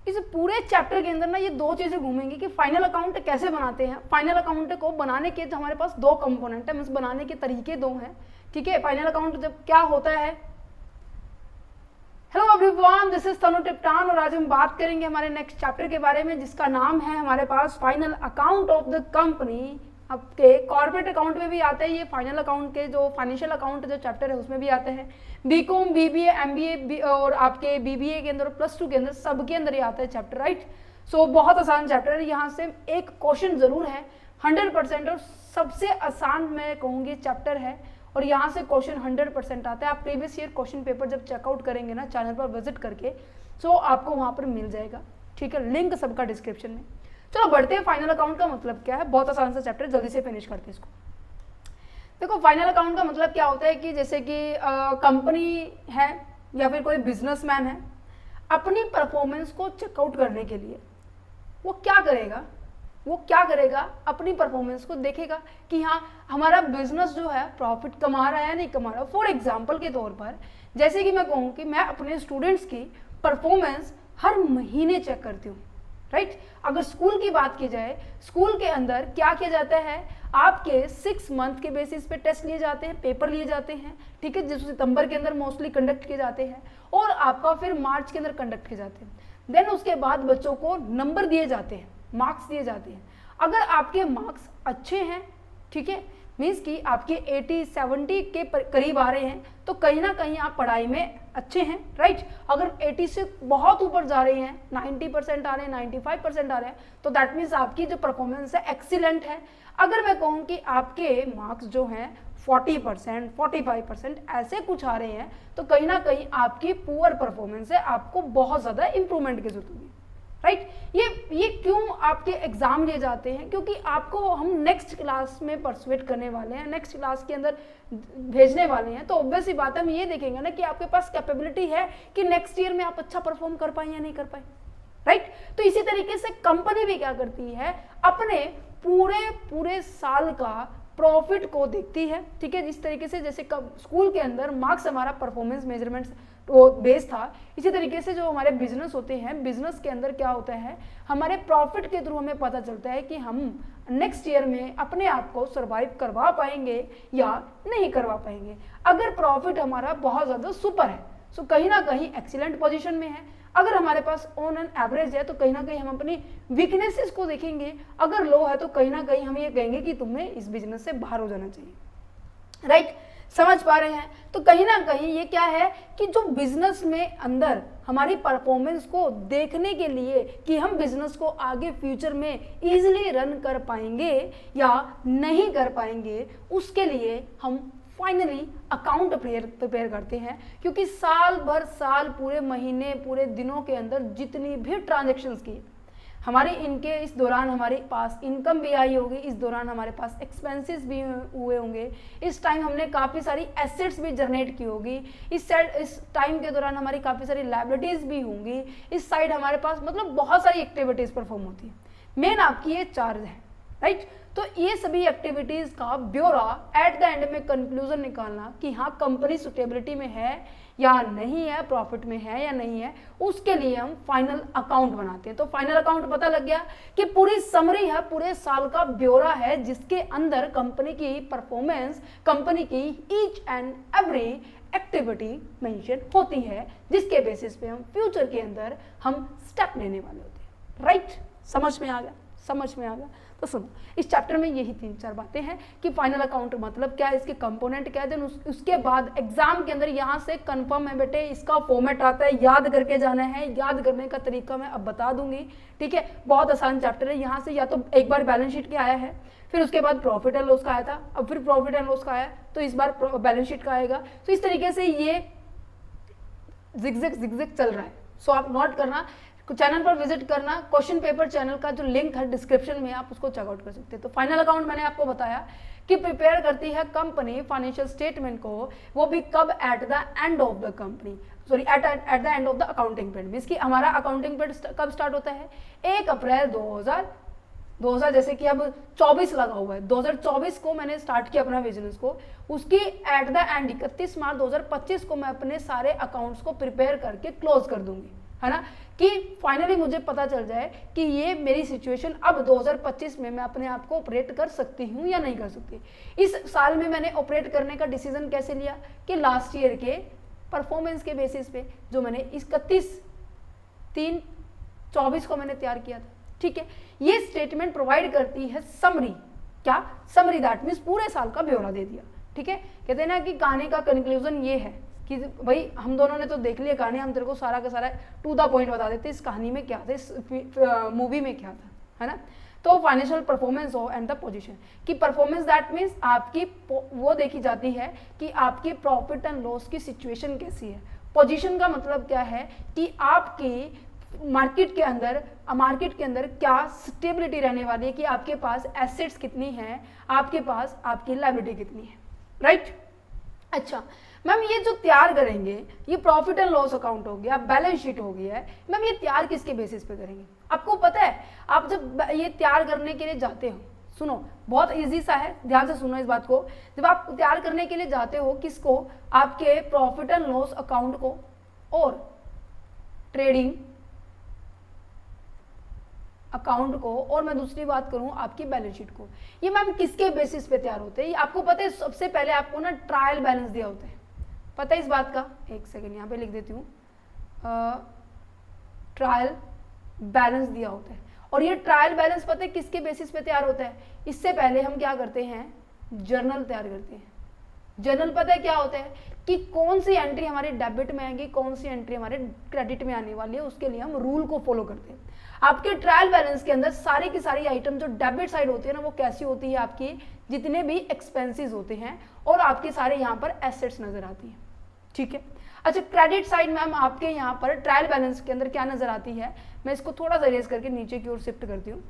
इस पूरे चैप्टर के अंदर ना ये दो चीजें घूमेंगी कि फाइनल अकाउंट कैसे बनाते हैं। फाइनल अकाउंट को बनाने के तो हमारे पास दो कंपोनेंट है, मीन्स बनाने के तरीके दो हैं, ठीक है। फाइनल अकाउंट जब क्या होता है। हेलो एवरीवन, दिस इज तनु टिप्टान और आज हम बात करेंगे हमारे नेक्स्ट चैप्टर के बारे में जिसका नाम है हमारे पास final account of the company. आपके कॉर्पोरेट अकाउंट में भी आते हैं ये फाइनल अकाउंट के, जो फाइनेंशियल अकाउंट जो चैप्टर है उसमें भी आते हैं। बीकॉम, बीबीए, एमबीए और आपके बीबीए के अंदर, +2 के अंदर, सबके अंदर ये आता है चैप्टर, राइट। सो बहुत आसान चैप्टर है। यहाँ से एक क्वेश्चन जरूर है 100% और सबसे आसान मैं कहूँगी चैप्टर है और यहाँ से क्वेश्चन 100% आता है। आप प्रीवियस ईयर क्वेश्चन पेपर जब चेकआउट करेंगे ना चैनल पर विजिट करके, तो आपको वहाँ पर मिल जाएगा, ठीक है। लिंक सबका डिस्क्रिप्शन में। चलो बढ़ते हैं, फाइनल अकाउंट का मतलब क्या है। बहुत आसान सा चैप्टर, जल्दी से फिनिश करते हैं इसको। देखो फाइनल अकाउंट का मतलब क्या होता है कि जैसे कि कंपनी है या फिर कोई बिजनेसमैन है, अपनी परफॉर्मेंस को चेकआउट करने के लिए वो क्या करेगा, अपनी परफॉर्मेंस को देखेगा कि हाँ हमारा बिजनेस जो है प्रॉफिट कमा रहा है या नहीं कमा रहा। फॉर एग्जांपल के तौर पर जैसे कि मैं कहूँ कि मैं अपने स्टूडेंट्स की परफॉर्मेंस हर महीने चेक करती हूँ, राइट। अगर स्कूल की बात की जाए, स्कूल के अंदर क्या किया जाता है, आपके 6 मंथ के बेसिस पे टेस्ट लिए जाते हैं, पेपर लिए जाते हैं, ठीक है, जो सितंबर के अंदर मोस्टली कंडक्ट किए जाते हैं और आपका फिर मार्च के अंदर कंडक्ट किए जाते हैं। देन उसके बाद बच्चों को नंबर दिए जाते हैं, मार्क्स दिए जाते हैं। अगर आपके मार्क्स अच्छे हैं, ठीक है, मीन्स कि आपके 80-70 के करीब आ रहे हैं तो कहीं ना कहीं आप पढ़ाई में अच्छे हैं, राइट। अगर 80 से बहुत ऊपर जा रहे हैं, 90% आ रहे हैं, 95% आ रहे हैं, तो दैट मीन्स आपकी जो परफॉर्मेंस है एक्सीलेंट है। अगर मैं कहूँ कि आपके मार्क्स जो हैं 40%, 45% ऐसे कुछ आ रहे हैं तो कहीं ना कहीं आपकी पुअर परफॉर्मेंस है, आपको बहुत ज़्यादा इंप्रूवमेंट की जरूरत होगी, राइट। ये क्यों आपके एग्जाम लिए जाते हैं, क्योंकि आपको हम नेक्स्ट क्लास में परसुएट करने वाले हैं, नेक्स्ट क्लास के अंदर भेजने वाले हैं। तो ऑब्वियस ही बात है, हम ये देखेंगे ना कि आपके पास कैपेबिलिटी है कि नेक्स्ट ईयर में आप अच्छा परफॉर्म कर पाए या नहीं कर पाए, राइट। तो इसी तरीके से कंपनी भी क्या करती है, अपने पूरे साल का प्रॉफिट को देखती है, ठीक है। जिस तरीके से जैसे स्कूल के अंदर मार्क्स हमारा परफॉर्मेंस मेजरमेंट्स वो बेस था, इसी तरीके से जो हमारे बिजनेस होते हैं, बिजनेस के अंदर क्या होता है, हमारे प्रॉफिट के थ्रू हमें पता चलता है कि हम नेक्स्ट ईयर में अपने आप को सरवाइव करवा पाएंगे या नहीं करवा पाएंगे। अगर प्रॉफिट हमारा बहुत ज़्यादा सुपर है तो कहीं ना कहीं एक्सीलेंट पोजीशन में है। अगर हमारे पास ऑन एन एवरेज है तो कहीं ना कहीं हम अपनी वीकनेसेस को देखेंगे। अगर लो है तो कहीं ना कहीं हम ये कहेंगे कि तुम्हें इस बिजनेस से बाहर हो जाना चाहिए, राइट। समझ पा रहे हैं। तो कहीं ना कहीं ये क्या है कि जो बिजनेस में अंदर हमारी परफॉर्मेंस को देखने के लिए कि हम बिजनेस को आगे फ्यूचर में इजीली रन कर पाएंगे या नहीं कर पाएंगे, उसके लिए हम फाइनली अकाउंट प्रिपेयर करते हैं। क्योंकि साल भर, पूरे महीने, पूरे दिनों के अंदर जितनी भी ट्रांजेक्शन्स की हमारे इनके इस दौरान हमारे पास इनकम भी आई होगी, इस दौरान हमारे पास एक्सपेंसेस भी हुए होंगे, इस टाइम हमने काफ़ी सारी एसेट्स भी जनरेट की होगी, इस टाइम के दौरान हमारी काफ़ी सारी लायबिलिटीज़ भी होंगी, इस साइड हमारे पास मतलब बहुत सारी एक्टिविटीज़ परफॉर्म होती है। मेन आपकी ये चार्ज है, राइट। तो ये सभी एक्टिविटीज़ का ब्यौरा एट द एंड में कंक्लूजन निकालना कि हाँ कंपनी सुटेबिलिटी में है या नहीं है, प्रॉफिट में है या नहीं है, उसके लिए हम फाइनल अकाउंट बनाते हैं। तो फाइनल अकाउंट पता लग गया कि पूरी समरी है, पूरे साल का ब्यौरा है जिसके अंदर कंपनी की परफॉर्मेंस, कंपनी की each and every activity mention होती है, जिसके बेसिस पे हम फ्यूचर के अंदर हम स्टेप लेने वाले होते हैं, राइट। समझ में आ गया? तो सुनो, इस चैप्टर में यही 3-4 बातें हैं कि फाइनल अकाउंट मतलब क्या है, इसके कंपोनेंट क्या है। देन उसके बाद एग्जाम के अंदर यहाँ से कंफर्म है बेटे, इसका फॉर्मेट आता है, याद करके जाना है। याद करने का तरीका मैं अब बता दूंगी, ठीक है। बहुत आसान चैप्टर है। यहाँ से या तो एक बार बैलेंस शीट के आया है, फिर उसके बाद प्रॉफिट एंड लॉस का आया था, अब फिर प्रॉफिट एंड लॉस का आया, तो इस बार बैलेंस शीट का आएगा। तो इस तरीके से ये जिगजैग चल रहा है। सो आप नोट करना, चैनल पर विजिट करना, क्वेश्चन पेपर चैनल का जो लिंक है डिस्क्रिप्शन में, आप उसको चेकआउट कर सकते हैं। तो फाइनल अकाउंट मैंने आपको बताया कि प्रिपेयर करती है कंपनी फाइनेंशियल स्टेटमेंट को, वो भी कब, at the end of the company, sorry at the end of the accounting period. Means कि हमारा अकाउंटिंग पीरियड कब स्टार्ट होता है, 1 अप्रैल 2000 जैसे कि अब 24 लगा हुआ है, 2024 को मैंने स्टार्ट किया अपना बिजनेस को, उसकी एट द एंड 31 मार्च 2025 को मैं अपने सारे अकाउंट्स को प्रिपेयर करके क्लोज कर दूंगी, है ना, कि फाइनली मुझे पता चल जाए कि ये मेरी सिचुएशन अब 2025 में मैं अपने आप को ऑपरेट कर सकती हूँ या नहीं कर सकती। इस साल में मैंने ऑपरेट करने का डिसीजन कैसे लिया कि लास्ट ईयर के परफॉर्मेंस के बेसिस पे जो मैंने 31/3/24 को मैंने तैयार किया था। ठीक है, ये स्टेटमेंट प्रोवाइड करती है समरी, क्या समरी, दैट मीन्स पूरे साल का ब्यौरा दे दिया। ठीक है, कहते हैं ना कि कहानी का कंक्लूजन ये है कि भाई हम दोनों ने तो देख लिया कहानी, हम तेरे को सारा का सारा टू द पॉइंट बता देते इस कहानी में क्या था, इस मूवी में क्या था, है ना। तो फाइनेंशियल परफॉर्मेंस हो एंड द पोजीशन की परफॉर्मेंस, दैट मीन्स आपकी वो देखी जाती है कि आपकी प्रॉफिट एंड लॉस की सिचुएशन कैसी है। पोजीशन का मतलब क्या है कि आपकी मार्केट के अंदर क्या स्टेबिलिटी रहने वाली है, कि आपके पास एसेट्स कितनी हैं, आपके पास आपकी लायबिलिटी कितनी है, राइट। अच्छा मैम, ये जो तैयार करेंगे ये प्रॉफिट एंड लॉस अकाउंट हो गया, बैलेंस शीट हो गया है, मैम ये तैयार किसके बेसिस पे करेंगे? आपको पता है, आप जब ये तैयार करने के लिए जाते हो, सुनो बहुत इजी सा है, ध्यान से सुनो इस बात को, जब आप तैयार करने के लिए जाते हो किसको, आपके प्रॉफिट एंड लॉस अकाउंट को और ट्रेडिंग अकाउंट को, और मैं दूसरी बात करूं आपकी बैलेंस शीट को, ये मैम किसके बेसिस पे तैयार होते हैं? आपको पता है सबसे पहले आपको ना ट्रायल बैलेंस दिया होता है, पता है इस बात का? एक सेकेंड यहाँ पे लिख देती हूँ, ट्रायल बैलेंस दिया होता है। और ये ट्रायल बैलेंस पता है किसके बेसिस पे तैयार होता है? इससे पहले हम क्या करते हैं, जर्नल तैयार करते हैं। जर्नल पता है क्या होता है कि कौन सी एंट्री हमारे डेबिट में आएंगी, कौन सी एंट्री हमारे क्रेडिट में आने वाली है, उसके लिए हम रूल को फॉलो करते हैं। आपके ट्रायल बैलेंस के अंदर सारी की सारी आइटम जो डेबिट साइड होती है ना, वो कैसी होती है, आपकी जितने भी एक्सपेंसेस होते हैं और आपके सारे यहाँ पर एसेट्स नजर आती हैं। ठीक है, अच्छा क्रेडिट साइड मैम आपके यहाँ पर ट्रायल बैलेंस के अंदर क्या नजर आती है, मैं इसको थोड़ा सा रेज करके नीचे की ओर शिफ्ट करती हूँ।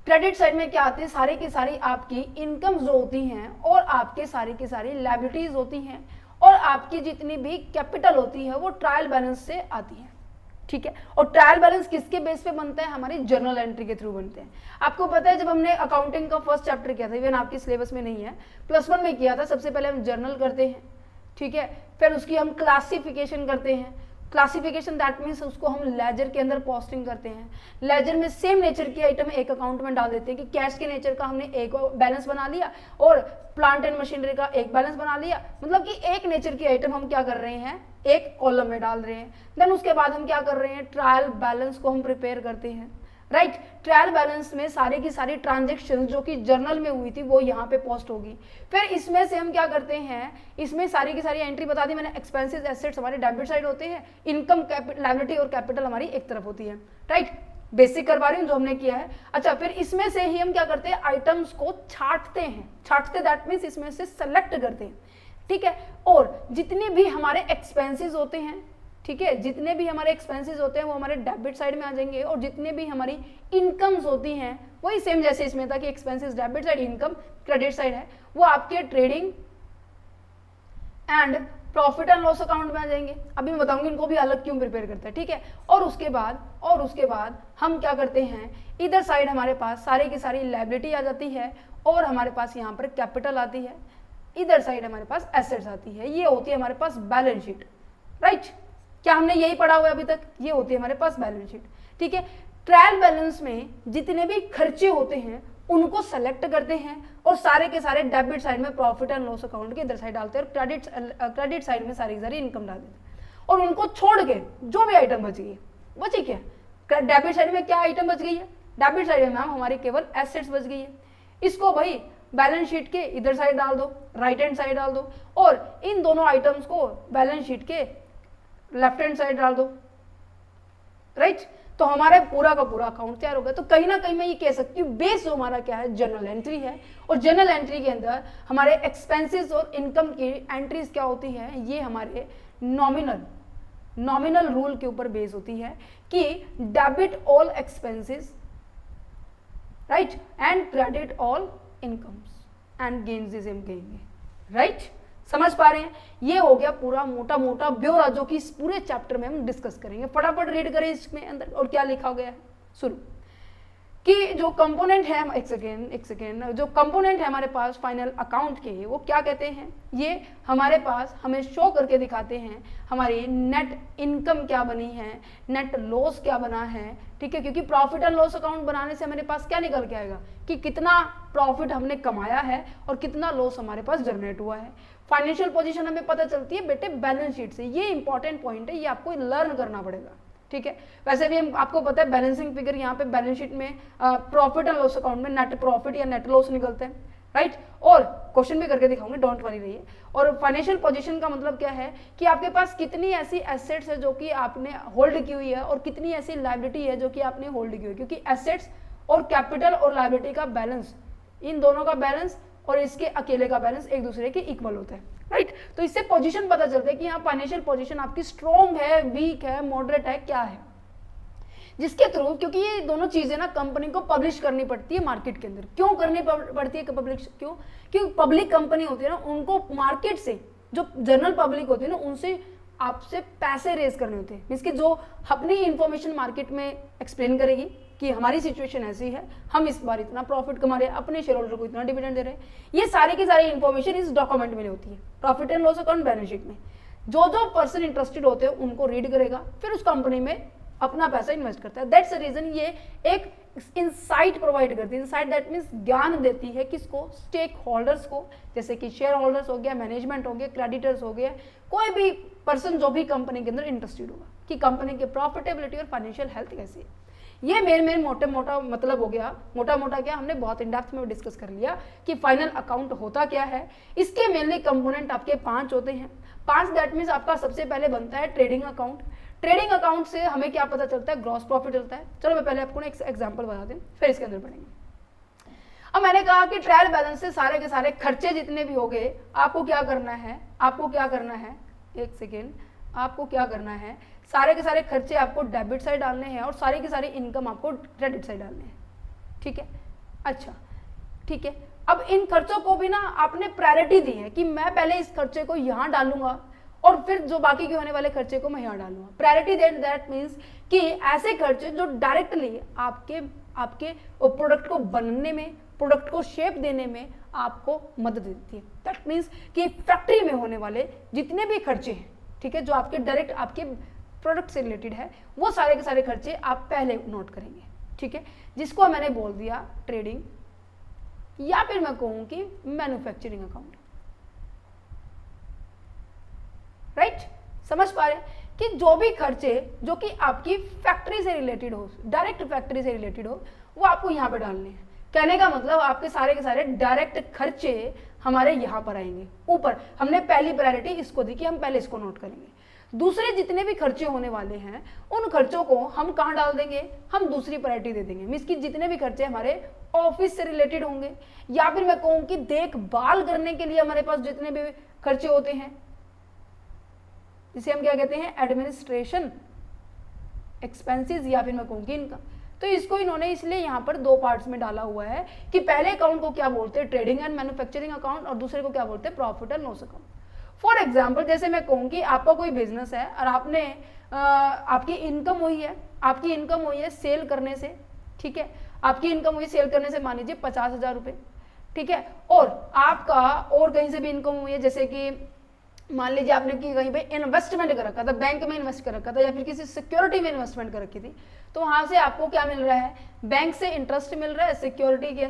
क्रेडिट साइड में क्या आती है, सारी की सारी आपकी इनकम्स जो होती हैं और आपके सारी की सारी लायबिलिटीज होती हैं और आपकी जितनी भी कैपिटल होती है वो ट्रायल बैलेंस से आती है। ठीक है, और ट्रायल बैलेंस किसके बेस पे बनता है, हमारी जर्नल एंट्री के थ्रू बनते हैं। आपको पता है जब हमने अकाउंटिंग का फर्स्ट चैप्टर किया था, इवन आपके सिलेबस में नहीं है, +1 में किया था, सबसे पहले हम जर्नल करते हैं। ठीक है, फिर उसकी हम क्लासिफिकेशन करते हैं। क्लासिफिकेशन दैट मीन्स उसको हम लेजर के अंदर पोस्टिंग करते हैं। लेजर में सेम नेचर की आइटम एक अकाउंट में डाल देते हैं कि कैश के नेचर का हमने एक बैलेंस बना लिया और प्लांट एंड मशीनरी का एक बैलेंस बना लिया, मतलब कि एक नेचर की आइटम हम क्या कर रहे हैं, एक कॉलम में डाल रहे हैं। देन उसके बाद हम क्या कर रहे हैं, ट्रायल बैलेंस को हम प्रिपेयर करते हैं। राइट, ट्रायल बैलेंस में सारी की सारी ट्रांजेक्शन जो कि जर्नल में हुई थी वो यहाँ पे पोस्ट होगी। फिर इसमें से हम क्या करते हैं, इसमें सारी की सारी एंट्री बता दी मैंने, एक्सपेंसेस एसेट्स हमारे डेबिट साइड होते हैं, इनकम लायबिलिटी और कैपिटल हमारी एक तरफ होती है। राइट, बेसिक करवा रही हूँ जो हमने किया है। अच्छा, फिर इसमें से ही हम क्या करते हैं, आइटम्स को छांटते दैट मीन्स इसमें से सेलेक्ट करते हैं। ठीक है, और जितने भी हमारे एक्सपेंसेस होते हैं, ठीक है, जितने भी हमारे एक्सपेंसेस होते हैं वो हमारे डेबिट साइड में आ जाएंगे और जितने भी हमारी इनकम्स होती हैं वही सेम जैसे इसमें था कि expenses debit side, income credit side है, वो आपके trading and profit and loss account में आ जाएंगे। अभी मैं बताऊंगी इनको भी अलग क्यों प्रिपेयर करते हैं। ठीक है, और उसके बाद हम क्या करते हैं, इधर साइड हमारे पास सारी की सारी लायबिलिटी आ जाती है और हमारे पास यहाँ पर कैपिटल आती है, इधर साइड हमारे पास एसेट्स आती है, ये होती है हमारे पास बैलेंस शीट। राइट, क्या हमने यही पढ़ा हुआ है अभी तक, ये होती है हमारे पास बैलेंस शीट। ठीक है, ट्रायल बैलेंस में जितने भी खर्चे होते हैं उनको सेलेक्ट करते हैं और सारे के सारे डेबिट साइड में प्रॉफिट एंड लॉस अकाउंट के इधर साइड डालते हैं और क्रेडिट साइड में सारी सारी इनकम डाल देते हैं। और उनको छोड़ के जो भी आइटम बच गई है, बची क्या, डेबिट साइड में क्या आइटम बच गई है, डेबिट साइड में मैम हमारी केवल एसेट्स बच गई है। इसको भाई बैलेंस शीट के इधर साइड डाल दो, राइट हैंड साइड डाल दो, और इन दोनों आइटम्स को बैलेंस शीट के लेफ्ट हैंड साइड डाल दो। राइट, तो हमारा पूरा का पूरा अकाउंट तैयार होगा। तो कहीं ना कहीं मैं ये कह सकती हूँ बेस जो हमारा क्या है, जर्नल एंट्री है, और जर्नल एंट्री के अंदर हमारे एक्सपेंसेस और इनकम की एंट्रीज क्या होती है, ये हमारे नॉमिनल रूल के ऊपर बेस होती है कि debit all expenses, right, and credit all incomes and gains is हम कहेंगे। राइट, समझ पा रहे हैं? ये हो गया पूरा मोटा मोटा ब्यौरा जो कि इस पूरे चैप्टर में हम डिस्कस करेंगे। फटाफट रीड करें इसमें अंदर और क्या लिखा गया है, सुनो। कि जो कंपोनेंट है, एक सेकेंड, जो कंपोनेंट है हमारे पास फाइनल अकाउंट के, वो क्या कहते हैं, ये हमारे पास हमें शो करके दिखाते हैं हमारी नेट इनकम क्या बनी है, नेट लॉस क्या बना है, ठीक है, क्योंकि प्रॉफिट एंड लॉस अकाउंट बनाने से हमारे पास क्या निकल के आएगा कि कितना प्रॉफिट हमने कमाया है और कितना लॉस हमारे पास जनरेट हुआ है। फाइनेंशियल पोजीशन हमें पता चलती है बेटे बैलेंस शीट से, ये इंपॉर्टेंट पॉइंट है, ये आपको लर्न करना पड़ेगा, ठीक है। वैसे भी हम आपको पता है बैलेंसिंग फिगर यहाँ पे बैलेंस शीट में प्रॉफिट एंड लॉस अकाउंट में नेट प्रॉफिट या नेट लॉस निकलते हैं, राइट, और क्वेश्चन भी करके दिखाऊंगे, डोंट वरी रहिए। और फाइनेंशियल पोजीशन का मतलब क्या है कि आपके पास कितनी ऐसी एसेट्स है जो कि आपने होल्ड की हुई है और कितनी ऐसी लायबिलिटी है जो कि आपने होल्ड की हुई है, क्योंकि एसेट्स और कैपिटल और लायबिलिटी का बैलेंस, इन दोनों का बैलेंस और इसके अकेले का बैलेंस एक दूसरे के इक्वल होता है, राइट। तो इससे पोजीशन पता चलता है कि यहाँ फाइनेंशियल पोजीशन आपकी स्ट्रॉन्ग है, वीक है, मॉडरेट है, क्या है, जिसके थ्रू, क्योंकि ये दोनों चीजें ना कंपनी को पब्लिश करनी पड़ती है मार्केट के अंदर। क्यों करनी पड़ती है पब्लिश, क्योंकि पब्लिक कंपनी होती है ना, उनको मार्केट से, जो जनरल पब्लिक होती है ना, उनसे आपसे पैसे रेज करने होते हैं, मीन्स कि जो अपनी इंफॉर्मेशन मार्केट में एक्सप्लेन करेगी कि हमारी सिचुएशन ऐसी है, हम इस बार इतना प्रॉफिट कमा रहे हैं, अपने शेयर होल्डर को इतना डिविडेंड दे रहे हैं, ये सारी की सारी इंफॉर्मेशन इस डॉक्यूमेंट में होती है, profit and loss account balance sheet में। जो जो पर्सन इंटरेस्टेड होते हैं उनको रीड करेगा, फिर उस कंपनी में अपना पैसा इन्वेस्ट करता है। दैट्स द रीजन ये एक इंसाइट प्रोवाइड करती है, इंसाइट दैट मीन्स ज्ञान देती है किसको, स्टेक होल्डर्स को, जैसे कि शेयर होल्डर्स हो गया, मैनेजमेंट हो गया, क्रेडिटर्स हो गया, कोई भी पर्सन जो भी कंपनी के अंदर इंटरेस्टेड होगा कि कंपनी की प्रॉफिटेबिलिटी और फाइनेंशियल हेल्थ कैसी है। ये मेन मोटा मतलब हो गया, मोटा क्या हमने बहुत इन डेप्थ में डिस्कस कर लिया कि फाइनल अकाउंट होता क्या है। इसके मेनली कंपोनेंट आपके 5 होते हैं। 5 दैट मीन्स आपका सबसे पहले बनता है ट्रेडिंग अकाउंट। ट्रेडिंग अकाउंट से हमें क्या पता चलता है, ग्रॉस प्रॉफिट चलता है। चलो मैं पहले आपको एक एग्जांपल बता दूं, फिर इसके अंदर पढ़ेंगे। अब मैंने कहा कि ट्रायल बैलेंस से सारे के सारे खर्चे जितने भी हो गए, आपको क्या करना है, एक सेकेंड, आपको क्या करना है, सारे के सारे खर्चे आपको डेबिट साइड डालने हैं और सारी की सारी इनकम आपको क्रेडिट साइड डालने हैं, ठीक है। अच्छा, ठीक है। अब इन खर्चों को भी ना आपने प्रायोरिटी दी है कि मैं पहले इस खर्चे को यहाँ डालूंगा और फिर जो बाकी के होने वाले खर्चे को मैं यहाँ डालूंगा। प्रायोरिटी दैट मीन्स कि ऐसे खर्चे जो डायरेक्टली आपके प्रोडक्ट को बनने में, प्रोडक्ट को शेप देने में आपको मदद देती है। दैट मीन्स कि फैक्ट्री में होने वाले जितने भी खर्चे हैं, ठीक है, जो आपके डायरेक्ट आपके प्रोडक्ट से रिलेटेड है, वो सारे के सारे खर्चे आप पहले नोट करेंगे, ठीक है, जिसको मैंने बोल दिया ट्रेडिंग, या फिर मैं कहूं कि मैन्युफैक्चरिंग अकाउंट, राइट। समझ पा रहे कि जो भी खर्चे जो कि आपकी फैक्ट्री से रिलेटेड हो, डायरेक्ट फैक्ट्री से रिलेटेड हो, वो आपको यहाँ पे डालने हैं। कहने का मतलब आपके सारे के सारे डायरेक्ट खर्चे हमारे यहाँ पर आएंगे ऊपर। हमने पहली प्रायोरिटी इसको दी कि हम पहले इसको नोट करेंगे। दूसरे जितने भी खर्चे होने वाले हैं उन खर्चों को हम कहाँ डाल देंगे, हम दूसरी प्रायोरिटी दे देंगे। मींस कि जितने भी खर्चे हमारे ऑफिस से रिलेटेड होंगे, या फिर मैं कहूँ कि देखभाल करने के लिए हमारे पास जितने भी खर्चे होते हैं, जिसे हम क्या कहते हैं, एडमिनिस्ट्रेशन एक्सपेंसेस, या फिर मैं कहूँ कि इनकम। तो इसको इन्होंने इसलिए यहाँ पर 2 पार्ट्स में डाला हुआ है कि पहले अकाउंट को क्या बोलते हैं, ट्रेडिंग एंड मैन्युफैक्चरिंग अकाउंट, और दूसरे को क्या बोलते हैं, profit and loss account. For example, जैसे मैं कहूँ कि आपका कोई बिजनेस है और आपने आपकी इनकम हुई है सेल करने से, ठीक है, आपकी इनकम हुई सेल करने से मान लीजिए 50,000 रुपये, ठीक है, और आपका और कहीं से भी इनकम हुई है, जैसे कि मान लीजिए आपने कि कहीं पे इन्वेस्टमेंट कर रखा था, बैंक में इन्वेस्ट कर रखा था, या फिर किसी सिक्योरिटी में इन्वेस्टमेंट कर रखी थी, तो वहां से आपको क्या मिल रहा है, बैंक से इंटरेस्ट मिल रहा है, सिक्योरिटी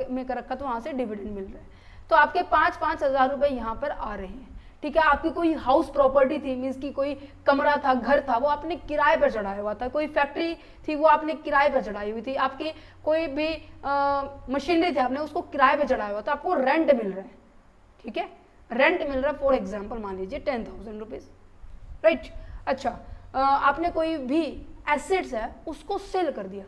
में कर रखा तो वहां से डिविडेंड मिल रहा है। तो आपके 5-5 हज़ार रुपए यहाँ पर आ रहे हैं, ठीक है। आपकी कोई हाउस प्रॉपर्टी थी, मीन्स की कोई कमरा था, घर था, वो आपने किराए पर चढ़ाया हुआ था, कोई फैक्ट्री थी वो आपने किराए पर चढ़ाई हुई थी, आपकी कोई भी मशीनरी थी आपने उसको किराए पर चढ़ाया हुआ था, आपको रेंट मिल रहा है, ठीक है, रेंट मिल रहा है। फॉर एग्जाम्पल मान लीजिए 10,000 रुपीज, राइट। अच्छा, आपने कोई भी एसेट्स है उसको सेल कर दिया,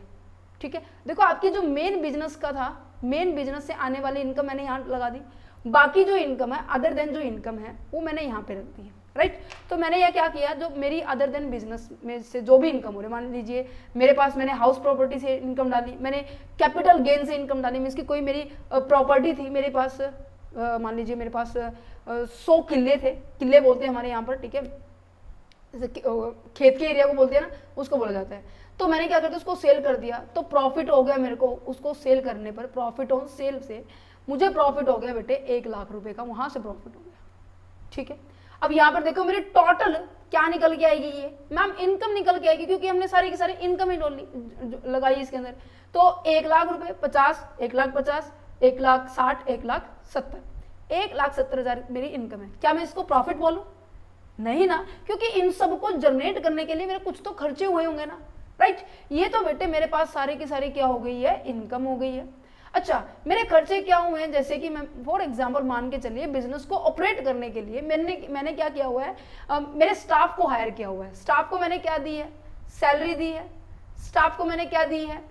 ठीक है। देखो आपकी जो मेन बिजनेस का था, मेन बिजनेस से आने वाली इनकम मैंने यहाँ लगा दी, बाकी जो इनकम है अदर देन जो इनकम है वो मैंने यहाँ पे रख दी है, राइट। तो मैंने यह क्या किया, जो मेरी अदर देन बिजनेस में से जो भी इनकम हो रही है, मान लीजिए मेरे पास मैंने हाउस प्रॉपर्टी से इनकम डाली, मैंने कैपिटल गेन से इनकम डाली, मीन्स की कोई मेरी प्रॉपर्टी थी मेरे पास, मान लीजिए मेरे पास 100 किले थे, किले बोलते हैं हमारे यहाँ पर, ठीक है, जैसे खेत के एरिया को बोलते हैं ना, उसको बोला जाता है। तो मैंने क्या करता, उसको सेल कर दिया, तो प्रॉफिट हो गया मेरे को उसको सेल करने पर, प्रॉफिट ऑन सेल से मुझे प्रॉफिट हो गया बेटे 1 लाख रुपए का, वहां से प्रॉफिट हो गया। ठीक है, अब यहाँ पर देखो मेरे टोटल क्या निकल के आएगी, ये मैम इनकम निकल के आएगी, क्योंकि हमने सारी की सारी इनकम ही लगाई इसके अंदर। तो 1 लाख रुपए 50, 1 लाख 50, 1 लाख 60, 1 लाख 70, 1,70,000 मेरी इनकम है। क्या मैं इसको प्रॉफिट बोलूं? नहीं ना, क्योंकि इन सब को जनरेट करने के लिए मेरे कुछ तो खर्चे हुए होंगे ना, राइट। ये तो बेटे मेरे पास सारे की सारी क्या हो गई है, इनकम हो गई है। अच्छा, मेरे खर्चे क्या हुए हैं, जैसे कि मैं फॉर एग्जांपल मान के चलिए बिजनेस को ऑपरेट करने के लिए मैंने क्या किया हुआ है, मेरे स्टाफ को हायर किया हुआ है। स्टाफ को मैंने क्या दी है, सैलरी दी है। स्टाफ को मैंने क्या दी है,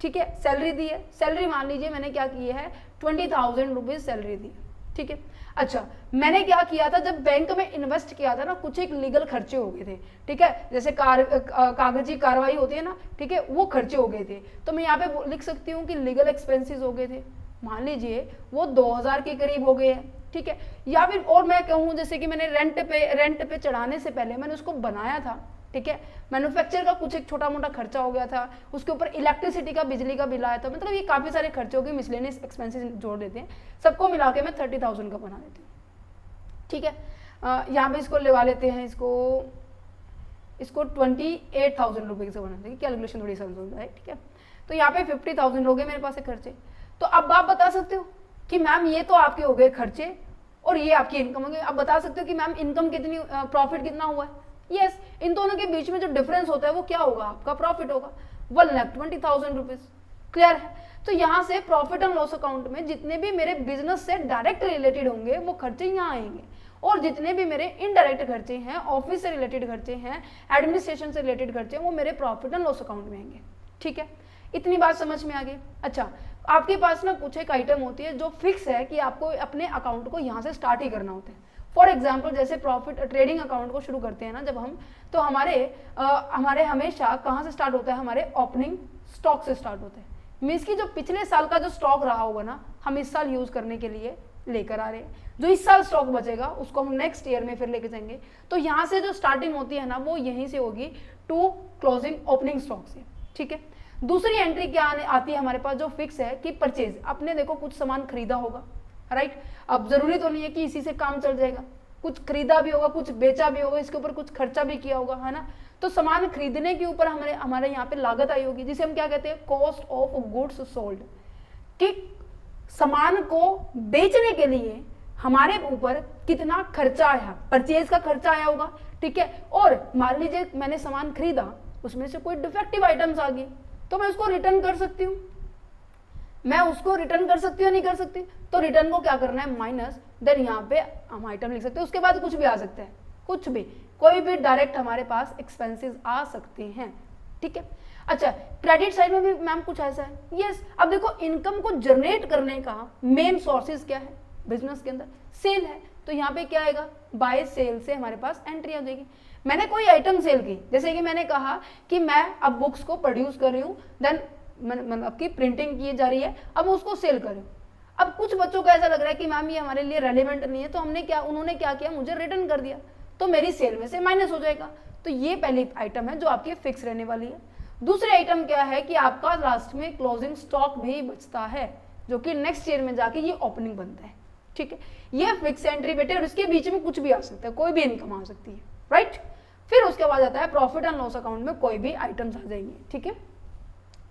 ठीक है, सैलरी दी है। सैलरी मान लीजिए मैंने क्या की है, 20,000 रुपीज सैलरी दी है। ठीक है, अच्छा मैंने क्या किया था, जब बैंक में इन्वेस्ट किया था ना, कुछ एक लीगल खर्चे हो गए थे। ठीक है, जैसे कागजी कार्रवाई होती है ना, ठीक है, वो खर्चे हो गए थे। तो मैं यहाँ पे लिख सकती हूँ कि लीगल एक्सपेंसेस हो गए थे, मान लीजिए वो 2,000 के करीब हो गए हैं। ठीक है, या फिर और मैं कहूँ जैसे कि मैंने रेंट पे चढ़ाने से पहले मैंने उसको बनाया था। ठीक है, मैन्युफैक्चर का कुछ एक छोटा मोटा खर्चा हो गया था, उसके ऊपर इलेक्ट्रिसिटी का, बिजली का बिल आया था, मतलब ये काफी सारे खर्चे हो गए, मिसलेनियस एक्सपेंसेस जोड़ देते हैं, सबको मिला के मैं 30,000 का बना देती हूँ। ठीक है, यहाँ पे इसको लगा लेते हैं, इसको 28,000 रुपये से बना देंगे, कैलकुलेशन थोड़ी आसान होता है। ठीक है, तो यहाँ पे 50,000 हो गए मेरे पास खर्चे। तो अब आप बता सकते हो कि मैम ये तो आपके हो गए खर्चे और ये आपकी इनकम हो गई। अब बता सकते हो कि मैम इनकम कितनी, प्रॉफिट कितना हुआ है। यस, इन दोनों के बीच में जो डिफरेंस होता है वो क्या होगा, आपका प्रॉफिट होगा, 1,20,000 रुपीज। क्लियर है। तो यहाँ से प्रॉफिट एंड लॉस अकाउंट में जितने भी मेरे बिजनेस से डायरेक्ट रिलेटेड होंगे वो खर्चे यहाँ आएंगे, और जितने भी मेरे इनडायरेक्ट खर्चे हैं, ऑफिस से रिलेटेड खर्चे हैं, एडमिनिस्ट्रेशन से रिलेटेड खर्चे हैं, वो मेरे प्रॉफिट एंड लॉस अकाउंट में आएंगे। ठीक है, इतनी बात समझ में आ गई। अच्छा, आपके पास ना कुछ एक आइटम होती है जो फिक्स है कि आपको अपने अकाउंट को यहाँ से स्टार्ट ही करना होता है। फॉर एग्जाम्पल जैसे प्रॉफिट ट्रेडिंग अकाउंट को शुरू करते हैं ना जब हम, तो हमारे हमेशा कहाँ से स्टार्ट होता है, हमारे ओपनिंग स्टॉक से स्टार्ट होता है। मीन्स की जो पिछले साल का जो स्टॉक रहा होगा ना, हम इस साल यूज करने के लिए लेकर आ रहे हैं, जो इस साल स्टॉक बचेगा उसको हम नेक्स्ट ईयर में फिर लेके जाएंगे। तो यहाँ से जो स्टार्टिंग होती है ना वो यहीं से होगी टू क्लोजिंग ओपनिंग स्टॉक से। ठीक है, दूसरी एंट्री क्या आती है हमारे पास जो फिक्स है कि परचेज, आपने देखो कुछ सामान खरीदा होगा, राइट। अब जरूरी तो नहीं है कि इसी से काम चल जाएगा, कुछ खरीदा भी होगा, कुछ बेचा भी होगा, इसके ऊपर कुछ खर्चा भी किया होगा, है ना। तो सामान खरीदने के ऊपर हमारे यहाँ पे लागत आई होगी, जिसे हम क्या कहते हैं, कॉस्ट ऑफ गुड्स सोल्ड, कि सामान को बेचने के लिए हमारे ऊपर कितना खर्चा आया, परचेज का खर्चा आया होगा। ठीक है, और मान लीजिए मैंने सामान खरीदा, उसमें से कोई डिफेक्टिव आइटम्स आ गई, तो मैं उसको रिटर्न कर सकती हूँ, मैं उसको रिटर्न कर सकती हूँ, नहीं कर सकती। तो रिटर्न को क्या करना है, माइनस, देन यहाँ पे हम आइटम लिख सकते हैं, उसके बाद कुछ भी आ सकता है, कुछ भी, कोई भी डायरेक्ट हमारे पास एक्सपेंसेस आ सकते हैं। ठीक है, अच्छा क्रेडिट साइड में भी मैम कुछ ऐसा है। यस, अब देखो इनकम को जनरेट करने का मेन सोर्सेज क्या है बिजनेस के अंदर, सेल है। तो यहाँ पे क्या आएगा, बाय सेल से हमारे पास एंट्री आ जाएगी। मैंने कोई आइटम सेल की, जैसे कि मैंने कहा कि मैं अब बुक्स को प्रोड्यूस कर रही हूँ, देन मतलब की प्रिंटिंग की जा रही है, अब मैं उसको सेल कर रही हूँ। अब कुछ बच्चों को ऐसा लग रहा है कि मैम ये हमारे लिए रेलिवेंट नहीं है, तो उन्होंने क्या किया, मुझे रिटर्न कर दिया, तो मेरी सेल में से माइनस हो जाएगा। तो ये पहली आइटम है जो आपकी फिक्स रहने वाली है। दूसरी आइटम क्या है कि आपका लास्ट में क्लोजिंग स्टॉक भी बचता है, जो कि नेक्स्ट ईयर में जाके ये ओपनिंग बनता है। ठीक है, ये फिक्स एंट्री बेटे, और इसके बीच में कुछ भी आ सकता है, कोई भी इनकम आ सकती है, राइट। फिर उसके बाद आता है प्रॉफिट एंड लॉस अकाउंट में कोई भी आइटम्स आ जाएंगे। ठीक है,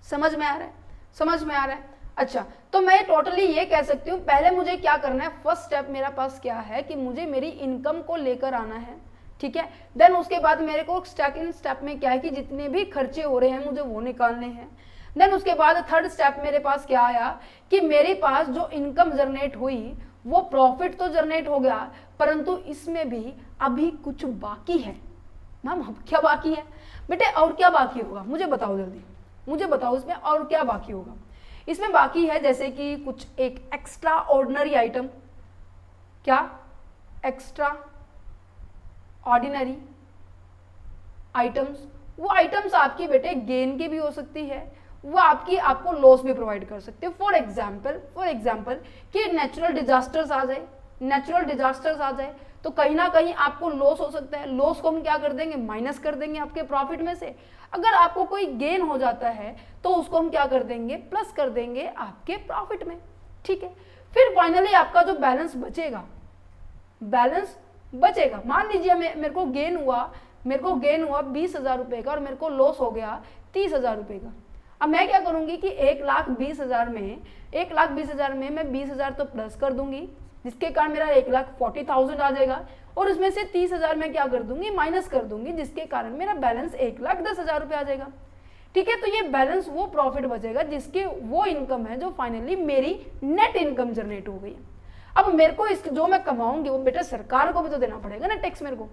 समझ में आ रहा है, समझ में आ रहा है। अच्छा, तो मैं टोटली ये कह सकती हूँ, पहले मुझे क्या करना है, फर्स्ट स्टेप मेरा पास क्या है कि मुझे मेरी इनकम को लेकर आना है। ठीक है, देन उसके बाद मेरे को सेकंड स्टेप में क्या है कि जितने भी खर्चे हो रहे हैं मुझे वो निकालने हैं। देन उसके बाद थर्ड स्टेप मेरे पास क्या आया कि मेरे पास जो इनकम जनरेट हुई वो प्रॉफिट तो जनरेट हो गया, परंतु इसमें भी अभी कुछ बाकी है। मैम क्या बाकी है बेटे, और क्या बाकी होगा मुझे बताओ, जल्दी मुझे बताओ, इसमें और क्या बाकी होगा। इसमें बाकी है जैसे कि कुछ एक एक्स्ट्रा ऑर्डिनरी आइटम, क्या एक्स्ट्रा ऑर्डिनरी आइटम्स, वो आइटम्स आपकी बेटे गेन की भी हो सकती है, वो आपको लॉस भी प्रोवाइड कर सकते हैं। फॉर एग्जाम्पल कि नेचुरल डिजास्टर्स आ जाए, तो कहीं ना कहीं आपको लॉस हो सकता है। लॉस को हम क्या कर देंगे, माइनस कर देंगे आपके प्रॉफिट में से। अगर आपको कोई गेन हो जाता है तो उसको हम क्या कर देंगे, प्लस कर देंगे आपके प्रॉफिट में, ठीक है। फिर फाइनली आपका जो बैलेंस बचेगा, बैलेंस बचेगा, मान लीजिए मेरे को गेन हुआ 20,000 रुपए का और मेरे को लॉस हो गया 30,000 रुपए का। अब मैं क्या करूंगी कि 1,20,000 में मैं 20,000 तो प्लस कर दूंगी, जिसके कारण मेरा 1,40,000 आ जाएगा, और उसमें से 30,000 मैं क्या कर दूंगी, माइनस कर दूंगी, जिसके कारण मेरा बैलेंस 1,10,000 रुपए आ जाएगा, ठीक है। तो ये बैलेंस वो प्रॉफिट बचेगा जिसके वो इनकम है जो फाइनली मेरी नेट इनकम जनरेट हो गई है। अब मेरे को इस जो मैं कमाऊंगी वो बेटा सरकार को भी तो देना पड़ेगा ना टैक्स मेरे को,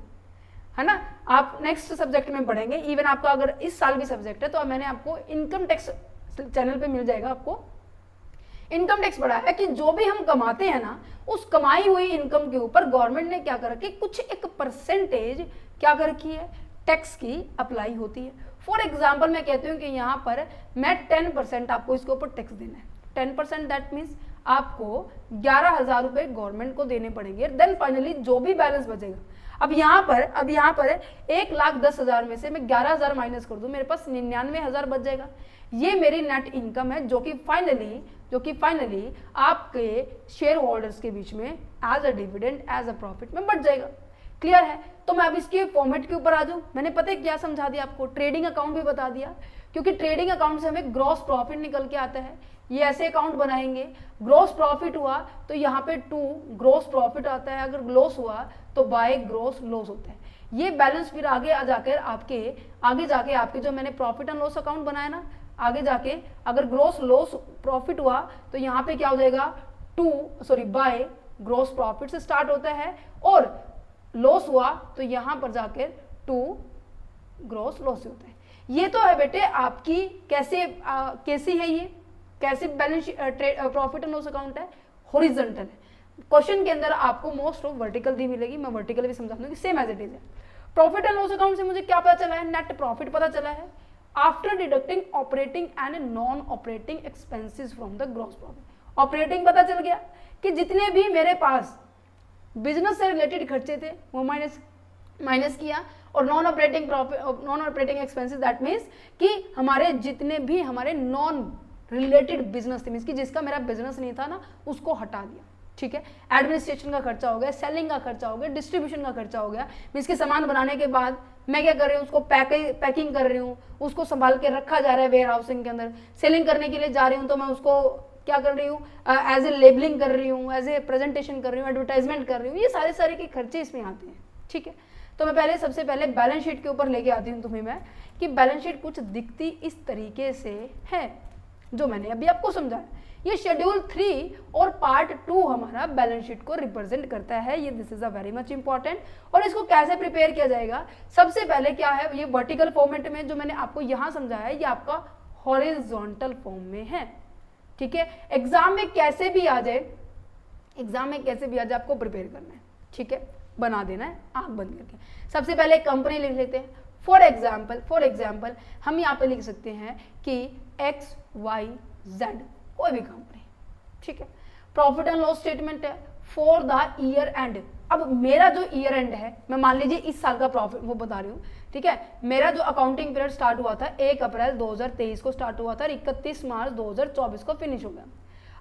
है ना। आप नेक्स्ट सब्जेक्ट में पढ़ेंगे, इवन आपका अगर इस साल भी सब्जेक्ट है तो मैंने आपको इनकम टैक्स चैनल पे मिल जाएगा, आपको इनकम टैक्स पढ़ा है कि जो भी हम कमाते हैं ना, उस कमाई हुई इनकम के ऊपर गवर्नमेंट ने क्या कर रखी, कुछ एक परसेंटेज क्या कर रखी है, टैक्स की अप्लाई होती है। फॉर एग्जाम्पल मैं कहती हूँ कि यहाँ पर मैं 10% आपको इसके ऊपर टैक्स देना है, 10%, दैट मीन्स आपको 11,000 रुपए गवर्नमेंट को देने पड़ेंगे। देन फाइनली जो भी बैलेंस बचेगा, अब यहाँ पर 1,10,000 में से मैं 11,000 माइनस कर दूं, मेरे पास 99,000 बच जाएगा। ये मेरी नेट इनकम है जो कि फाइनली आपके शेयर होल्डर्स के बीच में as a dividend, as a profit में बढ़ जाएगा। क्लियर है। तो मैं अब इसके फॉर्मेट के ऊपर आ जाऊं। मैंने पता है क्या समझा दिया आपको, ट्रेडिंग अकाउंट भी बता दिया, क्योंकि ट्रेडिंग अकाउंट से हमें ग्रॉस प्रॉफिट निकल के आता है। ये ऐसे अकाउंट बनाएंगे, ग्रॉस प्रॉफिट हुआ तो यहाँ पे 2 ग्रॉस प्रॉफिट आता है, अगर लॉस हुआ तो बाय ग्रॉस लॉस होता है। ये बैलेंस फिर आगे जाके आपके जो मैंने प्रॉफिट एंड लॉस अकाउंट बनाया ना, आगे जाके अगर ग्रॉस लॉस प्रॉफिट हुआ तो यहाँ पे क्या हो जाएगा, बाय ग्रॉस प्रॉफिट से स्टार्ट होता है, और लॉस हुआ तो यहाँ पर जाकर 2 ग्रॉस लॉस होता है। ये तो है बेटे आपकी कैसी है, ये कैसे balance profit and loss account है, हॉरिजॉन्टल है। क्वेश्चन के अंदर आपको मोस्ट ऑफ वर्टिकल भी मिलेगी, मैं वर्टिकल भी समझा दूंगी, सेम एज इट इज है। प्रॉफिट एंड लॉस अकाउंट से मुझे क्या पता चला है, नेट प्रॉफिट पता चला है after deducting operating and non operating expenses from the gross profit. Operating पता चल गया कि जितने भी मेरे पास बिजनेस से रिलेटेड खर्चे थे वो माइनस किया, और non operating expenses, that means कि हमारे जितने भी हमारे नॉन रिलेटेड बिजनेस थे, मीन्स कि जिसका मेरा बिजनेस नहीं था ना, उसको हटा दिया, ठीक है। एडमिनिस्ट्रेशन का खर्चा हो गया, सेलिंग का खर्चा हो गया, डिस्ट्रीब्यूशन का खर्चा हो गया, मीन्स कि सामान बनाने के बाद मैं क्या कर रही हूँ, उसको पैकिंग कर रही हूँ, उसको संभाल के रखा जा रहा है वेयर हाउसिंग के अंदर, सेलिंग करने के लिए जा रही हूँ तो मैं उसको क्या कर रही हूँ, एज ए लेबलिंग कर रही हूँ, एज ए प्रेजेंटेशन कर रही हूँ, एडवर्टाइजमेंट कर रही हूँ, ये सारे के खर्चे इसमें आते हैं, ठीक है। तो मैं सबसे पहले बैलेंस शीट के ऊपर लेके आती हूँ तुम्हें मैं, कि बैलेंस शीट कुछ दिखती इस तरीके से है जो मैंने अभी आपको समझाया। ये शेड्यूल 3 और पार्ट 2 हमारा बैलेंस शीट को रिप्रेजेंट करता है। ये this is a very much important. और इसको कैसे प्रिपेयर किया जाएगा, सबसे पहले क्या है, ये वर्टिकल फॉर्मेट में जो मैंने आपको यहाँ समझाया है, ये आपका हॉरिजॉन्टल फॉर्म में है, ठीक है। एग्जाम में कैसे भी आ जाए आपको प्रिपेयर करना है, ठीक है, बना देना है आंख बंद करके। सबसे पहले कंपनी लिख लेते हैं। फॉर एग्जाम्पल हम यहाँ पे लिख सकते हैं कि XYZ कोई भी कंपनी, ठीक है। प्रॉफिट एंड लॉस स्टेटमेंट है फॉर द ईयर एंड। अब मेरा जो ईयर एंड है, मैं मान लीजिए इस साल का प्रॉफिट वो बता रही हूँ, ठीक है। मेरा जो अकाउंटिंग पीरियड स्टार्ट हुआ था 1 अप्रैल 2023 को स्टार्ट हुआ था और 31 मार्च 2024 को फिनिश हो गया।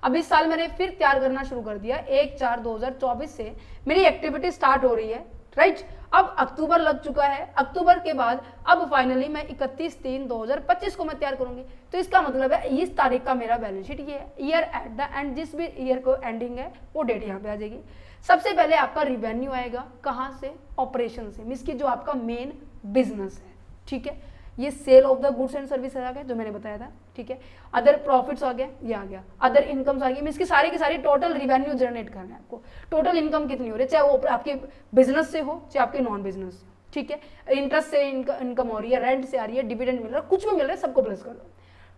अब इस साल मैंने फिर तैयार करना शुरू कर दिया, 1/4/2024 से मेरी एक्टिविटी स्टार्ट हो रही है, राइट। अब अक्टूबर लग चुका है, अक्टूबर के बाद अब फाइनली मैं 31/3/2025 को मैं तैयार करूंगी। तो इसका मतलब है इस तारीख का मेरा बैलेंस शीट ये है। ईयर एट द एंड, जिस भी ईयर को एंडिंग है वो डेट यहाँ पे आ जाएगी। सबसे पहले आपका रिवेन्यू आएगा, कहाँ से, ऑपरेशन से, मीन्स की जो आपका मेन बिजनेस है, ठीक है। ये sale of the goods and service आ गया जो मैंने बताया था, ठीक है। अदर प्रॉफिट्स आ गया, ये आ गया, अदर इनकम्स आ गई, मीन्स की सारी की सारी टोटल रिवेन्यू जनरेट करना है आपको। टोटल इनकम कितनी हो रही है, चाहे वो आपके बिजनेस से हो चाहे आपके नॉन बिजनेस से, ठीक है। इंटरेस्ट से इनकम हो रही है, रेंट से आ रही है, डिविडेंड मिल रहा है, कुछ भी मिल रहा है, सबको प्लस कर दो।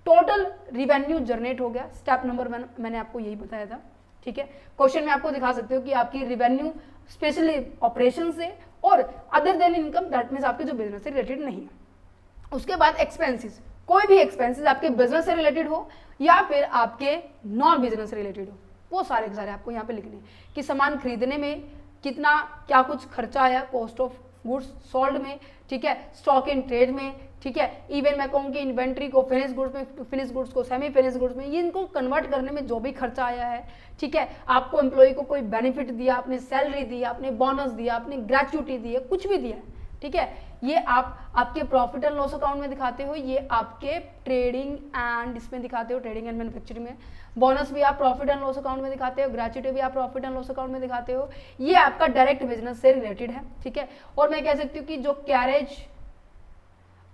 टोटल रिवेन्यू जनरेट हो गया। स्टेप नंबर 1 मैंने आपको यही बताया था, ठीक है। क्वेश्चन में आपको दिखा सकते हो कि आपकी रिवेन्यू स्पेशली ऑपरेशन से और other than income, that means आपके जो बिजनेस से रिलेटेड नहीं है। उसके बाद एक्सपेंसेस, कोई भी एक्सपेंसेस आपके बिजनेस से रिलेटेड हो या फिर आपके नॉन बिजनेस से रिलेटेड हो, वो सारे के सारे आपको यहाँ पे लिखने हैं कि सामान खरीदने में कितना क्या कुछ खर्चा आया कॉस्ट ऑफ गुड्स सोल्ड में, ठीक है, स्टॉक इन ट्रेड में, ठीक है, इवन मैं कहूँ कि इन्वेंट्री को फिनिश गुड्स में, फिनिश गुड्स को सेमी फिनिश गुड्स में, ये इनको कन्वर्ट करने में जो भी खर्चा आया है, ठीक है, आपको एम्प्लॉय को कोई बेनिफिट दिया, आपने सैलरी दी, आपने बोनस दिया, आपने ग्रेचुइटी दी है, कुछ भी दिया है, ठीक है, ये आप आपके प्रॉफिट एंड लॉस अकाउंट में दिखाते हो, ये आपके ट्रेडिंग एंड इसमें दिखाते हो, ट्रेडिंग एंड मैन्युफैक्चरिंग में, बोनस भी आप प्रॉफिट एंड लॉस अकाउंट में दिखाते हो, ग्रेचुइटी भी आप प्रॉफिट एंड लॉस अकाउंट में दिखाते हो, ये आपका डायरेक्ट बिजनेस से रिलेटेड है, ठीक है। और मैं कह सकती हूँ कि जो कैरेज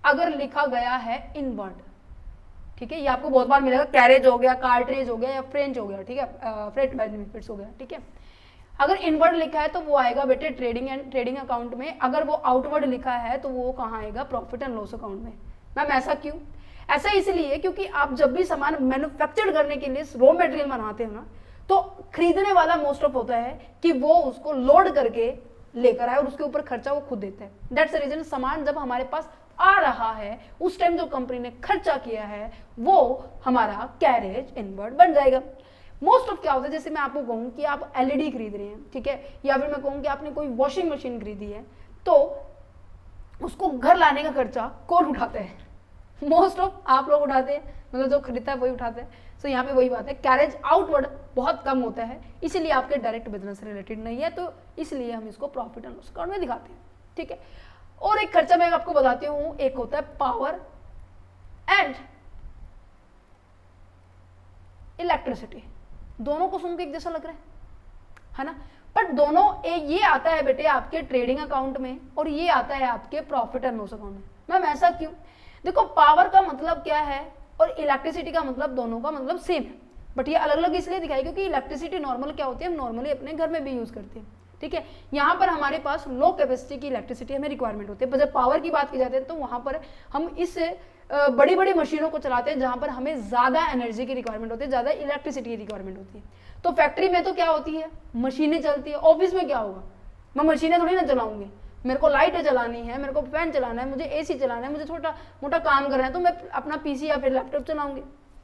अगर लिखा गया है इनवर्ड, ठीक है, ये आपको बहुत बार मिलेगा, कैरेज हो गया, कार्ट्रेज हो गया या फ्रेंच हो गया, ठीक है, फ्रेट बेनिफिट्स हो गया, ठीक है, अगर इनवर्ड लिखा है तो वो आएगा बेटे ट्रेडिंग अकाउंट में, अगर वो आउटवर्ड लिखा है तो वो कहाँ आएगा, प्रॉफिट एंड लॉस अकाउंट में। मैम ऐसा क्यों? ऐसा इसलिए क्योंकि आप जब भी सामान मैन्युफैक्चर करने के लिए रॉ मटेरियल बनाते हो ना, तो खरीदने वाला मोस्ट ऑफ होता है कि वो उसको लोड करके लेकर आए और उसके ऊपर खर्चा वो खुद देता है। दैट्स द रीजन सामान जब हमारे पास आ रहा है उस टाइम जो कंपनी ने खर्चा किया है वो हमारा कैरेज इनवर्ड बन जाएगा। मोस्ट ऑफ क्या होता है, जैसे मैं आपको कहूँ कि आप एलईडी खरीद रहे हैं, ठीक है, या फिर मैं कहूँ कि आपने कोई वॉशिंग मशीन खरीदी है, तो उसको घर लाने का खर्चा कौन उठाता है? मोस्ट ऑफ आप लोग उठाते हैं, मतलब जो खरीदता है वही उठाते हैं। सो यहाँ पे वही बात है, कैरेज आउटवर्ड बहुत कम होता है, इसीलिए आपके डायरेक्ट बिजनेस से रिलेटेड नहीं है, तो इसलिए हम इसको प्रॉफिट एंड लॉस अकाउंट में दिखाते हैं, ठीक है। और एक खर्चा मैं आपको बताती हूँ, एक होता है पावर एंड इलेक्ट्रिसिटी। दोनों को सुन के एक जैसा लग रहा है ना, पर दोनों ये आता है बेटे आपके ट्रेडिंग अकाउंट में और ये आता है आपके प्रॉफिट एंड लॉस अकाउंट में। मैम ऐसा क्यों? देखो पावर का मतलब क्या है और इलेक्ट्रिसिटी का मतलब, दोनों का मतलब सेम है, बट ये अलग अलग इसलिए दिखाई क्योंकि इलेक्ट्रिसिटी नॉर्मल क्या होती है, हम नॉर्मली अपने घर में भी यूज करते हैं, ठीक है। यहाँ पर हमारे पास लो कैपेसिटी की इलेक्ट्रिसिटी हमें रिक्वायरमेंट होती है, पर जब पावर की बात की जाती है तो वहाँ पर हम इस बड़ी बड़ी मशीनों को चलाते हैं जहाँ पर हमें ज़्यादा एनर्जी की रिक्वायरमेंट होती है, ज़्यादा इलेक्ट्रिसिटी की रिक्वायरमेंट होती है। तो फैक्ट्री में तो क्या होती है, मशीनें चलती है, ऑफिस में क्या होगा, मैं मशीनें थोड़ी ना चलाऊंगी, मेरे को लाइटें चलानी है, मेरे को फैन चलाना है, मुझे एसी चलाना है, मुझे छोटा मोटा काम करना है, तो मैं अपना पीसी या फिर लैपटॉप चलाऊंगी,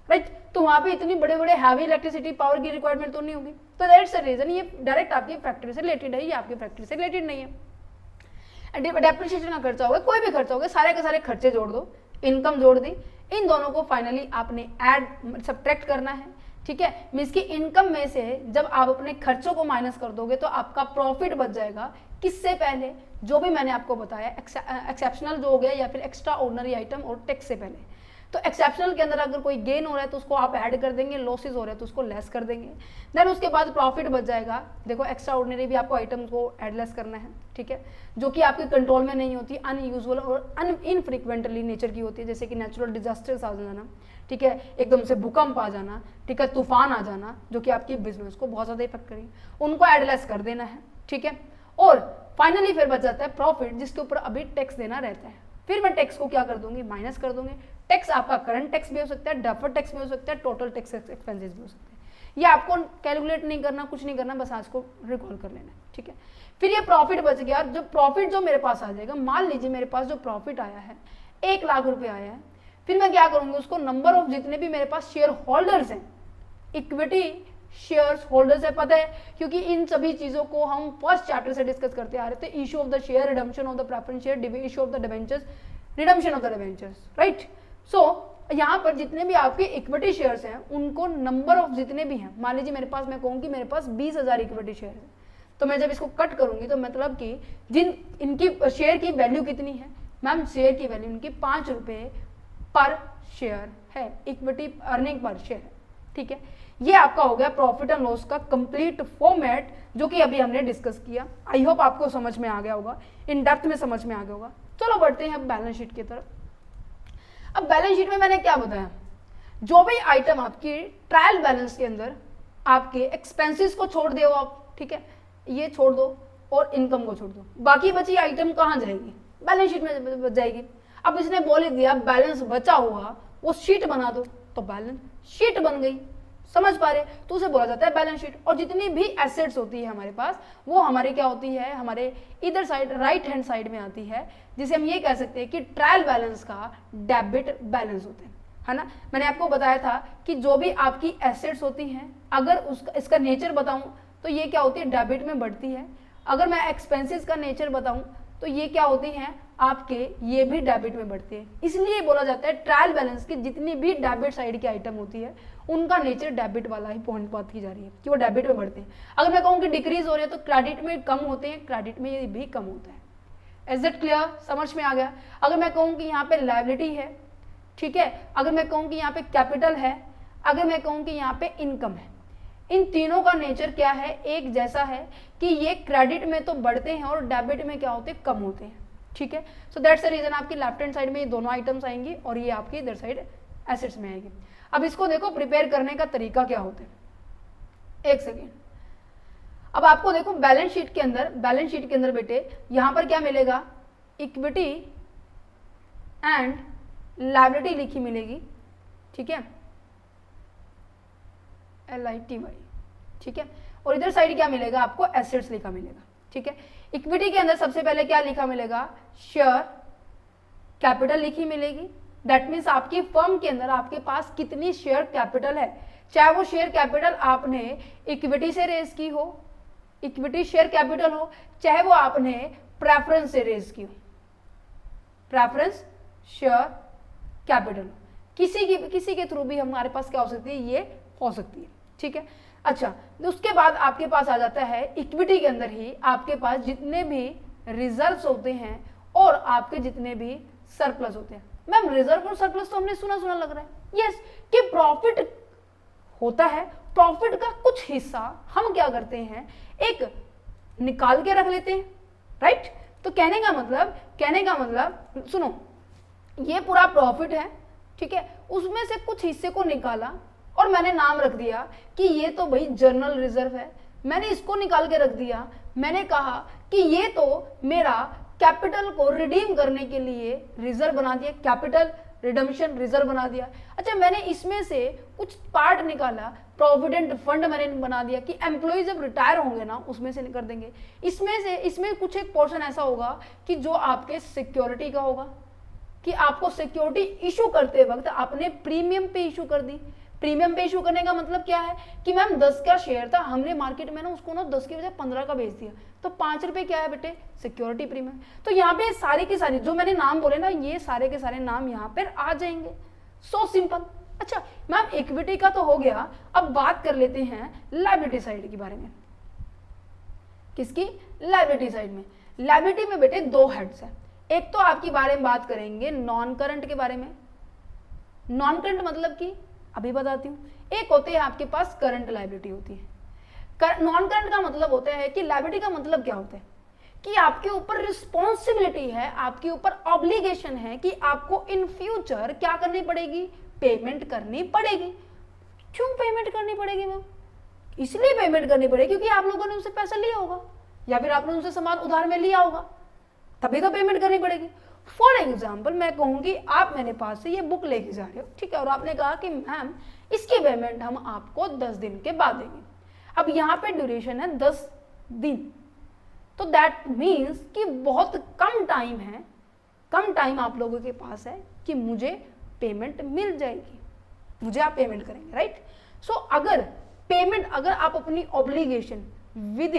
राइट। तो वहाँ पे इतनी बड़े बड़े हैवी इलेक्ट्रिसिटी पावर की रिक्वायरमेंट तो नहीं होगी। तो दैट्स द रीजन ये डायरेक्ट आपकी फैक्ट्री से रिलेटेड है, ये आपकी फैक्ट्री से रिलेटेड नहीं है। डेप्रिसिएशन का खर्चा होगा, कोई भी खर्चा होगा, सारे के सारे खर्चे जोड़ दो, इनकम जोड़ दी, इन दोनों को फाइनली आपने ऐड सब्ट्रैक्ट करना है, ठीक है। मींस की इनकम में से जब आप अपने खर्चों को माइनस कर दोगे तो आपका प्रॉफिट बच जाएगा। किससे पहले? जो भी मैंने आपको बताया, एक्सेप्शनल जो हो गया या फिर एक्स्ट्रा ऑर्डिनरी आइटम और टैक्स से पहले। तो एक्सेप्शनल के अंदर अगर कोई गेन हो रहा है तो उसको आप ऐड कर देंगे, लॉसेज हो रहे हैं तो उसको लेस कर देंगे, देन उसके बाद प्रॉफिट बच जाएगा। देखो एक्स्ट्रा ऑर्डिनरी भी आपको आइटम को ऐड लेस करना है, ठीक है, जो कि आपके कंट्रोल में नहीं होती, अनयूजुअल और इनफ्रीक्वेंटली नेचर की होती है, जैसे कि नेचुरल डिजास्टर्स आ जाना, ठीक है, एकदम से भूकंप आ जाना, ठीक है, तूफान आ जाना, जो कि आपकी बिजनेस को बहुत ज़्यादा इफेक्ट करेगी, उनको ऐड लेस कर देना है, ठीक है। और फाइनली फिर बच जाता है प्रॉफिट, जिसके ऊपर अभी टैक्स देना रहता है। फिर मैं टैक्स को क्या कर दूंगी, माइनस कर दूंगी। टैक्स आपका करंट टैक्स भी हो सकता है, डेफर्ड टैक्स भी हो सकता है, टोटल टैक्स एक्सपेंसेस भी हो सकते हैं। ये आपको कैलकुलेट नहीं करना, कुछ नहीं करना, बस आज को रिकॉल कर लेना, ठीक है। फिर ये प्रॉफिट बच गया, जो प्रॉफिट जो मेरे पास आ जाएगा, मान लीजिए मेरे पास जो प्रॉफिट आया है 1 लाख रुपए आया है, फिर मैं क्या करूंगी, उसको नंबर ऑफ जितने भी मेरे पास शेयर होल्डर्स हैं, इक्विटी शेयर्स होल्डर्स है, पता है, क्योंकि इन सभी चीजों को हम फर्स्ट चैप्टर से डिस्कस करते आ रहे थे। Issue of the share, redemption of the preference share, issue of the debentures, redemption of the debentures, right. So यहाँ पर जितने भी आपके इक्विटी शेयर्स हैं उनको नंबर ऑफ जितने भी हैं, मान लीजिए मेरे पास, मैं कहूँगी मेरे पास 20,000 इक्विटी शेयर है, तो मैं जब इसको कट करूंगी तो मतलब कि जिन इनकी शेयर की वैल्यू कितनी है, मैम शेयर की वैल्यू इनकी 5 रुपये पर शेयर है, इक्विटी अर्निंग पर शेयर, ठीक है। ये आपका हो गया प्रॉफिट एंड लॉस का कंप्लीट फॉर्मेट, जो कि अभी हमने डिस्कस किया। आई होप आपको समझ में आ गया होगा, इन डेप्थ में समझ में आ गया होगा। चलो बढ़ते हैं अब बैलेंस शीट की तरफ। अब बैलेंस शीट में मैंने क्या बताया, जो भी आइटम आपकी ट्रायल बैलेंस के अंदर आपके एक्सपेंसेस को छोड़ दो आप, ठीक है, ये छोड़ दो और इनकम को छोड़ दो, बाकी बची आइटम कहाँ जाएगी, बैलेंस शीट में बच जाएगी। अब इसने बोल दिया बैलेंस बचा हुआ वो शीट बना दो, तो बैलेंस शीट बन गई, समझ पा रहे, तो उसे बोला जाता है बैलेंस शीट। और जितनी भी एसेट्स होती है हमारे पास, वो हमारे क्या होती है, हमारे इधर साइड राइट हैंड साइड में आती है, जिसे हम ये कह सकते हैं कि ट्रायल बैलेंस का डेबिट बैलेंस होते हैं, है ना। मैंने आपको बताया था कि जो भी आपकी एसेट्स होती हैं, अगर उसका इसका नेचर बताऊं तो ये क्या होती है, डेबिट में बढ़ती है, अगर मैं एक्सपेंसेस का नेचर बताऊं तो ये क्या होती हैं आपके, ये भी डेबिट में बढ़ते हैं। इसलिए बोला जाता है ट्रायल बैलेंस की जितनी भी डेबिट साइड की आइटम होती है उनका नेचर डेबिट वाला ही पॉइंट बात की जा रही है कि वो डेबिट में बढ़ते हैं। अगर मैं कहूँ कि डिक्रीज हो रहे हैं तो क्रेडिट में कम होते हैं, क्रेडिट में ये भी कम होता है। इज इट क्लियर, समझ में आ गया? अगर मैं कहूँ कि यहाँ पे लायबिलिटी है, ठीक है, अगर मैं कहूँ कि यहाँ पे कैपिटल है, अगर मैं कहूँ कि यहाँ पे इनकम है, इन तीनों का नेचर क्या है, एक जैसा है कि ये क्रेडिट में तो बढ़ते हैं और डेबिट में क्या होते हैं, कम होते हैं। ठीक है, सो दैट्स द रीजन आपकी लेफ्ट हैंड साइड में ये दोनों आइटम्स आएंगी और ये आपकी इधर साइड एसेट्स में आएगी। अब इसको देखो प्रिपेयर करने का तरीका क्या होता है, एक सेकेंड। अब आपको देखो बैलेंस शीट के अंदर बेटे यहां पर क्या मिलेगा, इक्विटी एंड लायबिलिटी लिखी मिलेगी, ठीक है, LITY, ठीक है, और इधर साइड क्या मिलेगा आपको, एसेट्स लिखा मिलेगा। ठीक है, इक्विटी के अंदर सबसे पहले क्या लिखा मिलेगा, शेयर कैपिटल लिखी मिलेगी। दैट मीन्स आपकी फर्म के अंदर आपके पास कितनी शेयर कैपिटल है, चाहे वो शेयर कैपिटल आपने इक्विटी से रेज की हो, इक्विटी शेयर कैपिटल हो, चाहे वो आपने प्रेफरेंस से रेज की हो, प्रेफरेंस शेयर कैपिटल हो, किसी के थ्रू भी हमारे पास क्या हो सकती है, ये हो सकती है। ठीक है, अच्छा, उसके बाद आपके पास आ जाता है इक्विटी के अंदर ही आपके पास जितने भी रिजर्व्स होते हैं और आपके जितने भी सरप्लस होते हैं। मैम रिजर्व और सरप्लस तो हमने सुना लग रहा है, यस, कि प्रॉफिट होता है, प्रॉफिट का कुछ हिस्सा हम क्या करते हैं, एक निकाल के रख लेते हैं, राइट। तो कहने का मतलब सुनो, ये पूरा प्रॉफिट है, ठीक है, उसमें से कुछ हिस्से को निकाला और मैंने नाम रख दिया कि ये तो भाई जर्नल रिजर्व है, मैंने इसको निकाल के रख दिया, मैंने कहा कि ये तो मेरा कैपिटल को रिडीम करने के लिए रिजर्व बना दिया, कैपिटल रिडम्पशन रिजर्व बना दिया। अच्छा, मैंने इसमें से कुछ पार्ट निकाला, प्रोविडेंट फंड मैंने बना दिया कि एम्प्लॉय जब रिटायर होंगे ना उसमें से कर देंगे। इसमें कुछ एक पोर्शन ऐसा होगा कि जो आपके सिक्योरिटी का होगा, कि आपको सिक्योरिटी इशू करते वक्त आपने प्रीमियम पे इशू कर दी। प्रीमियम पे इशू करने का मतलब क्या है कि मैम 10 का शेयर था, हमने मार्केट में ना उसको ना 10 की वजह 15 का बेच दिया, तो 5 रुपए क्या है बेटे, सिक्योरिटी प्रीमियम। तो यहाँ पे सारी की सारी जो मैंने नाम बोले ना, ये सारे के सारे नाम यहाँ पर आ जाएंगे। So simple. अच्छा मैम इक्विटी का तो हो गया, अब बात कर लेते हैं लायबिलिटी साइड के बारे में। किसकी, लायबिलिटी साइड में। लायबिलिटी में बेटे दो हेड्स है, एक तो आपकी बारे में बात करेंगे नॉन करंट के बारे में। नॉन करंट मतलब कि अभी बताती हूँ, एक होते हैं आपके पास करंट लायबिलिटी होती है। नॉन करंट का मतलब होता है कि लायबिलिटी का मतलब क्या होता है कि आपके ऊपर रिस्पॉन्सिबिलिटी है, आपके ऊपर ऑब्लिगेशन है कि आपको इन फ्यूचर क्या करनी पड़ेगी, पेमेंट करनी पड़ेगी। क्यों पेमेंट करनी पड़ेगी मैम? इसलिए पेमेंट करनी पड़ेगी क्योंकि आप लोगों ने उनसे पैसा लिया होगा या फिर आपने उनसे सामान उधार में लिया होगा, तभी तो पेमेंट करनी पड़ेगी। फॉर एग्जाम्पल मैं कहूँगी आप मेरे पास से ये बुक लेके जा रहे हो, ठीक है, और आपने कहा कि मैम इसकी पेमेंट हम आपको 10 दिन के बाद देंगे। अब यहाँ पे ड्यूरेशन है 10 दिन, तो दैट मीन्स कि बहुत कम टाइम है, कम टाइम आप लोगों के पास है कि मुझे पेमेंट मिल जाएगी, मुझे आप पेमेंट करेंगे, राइट। सो अगर आप अपनी ऑब्लिगेशन विद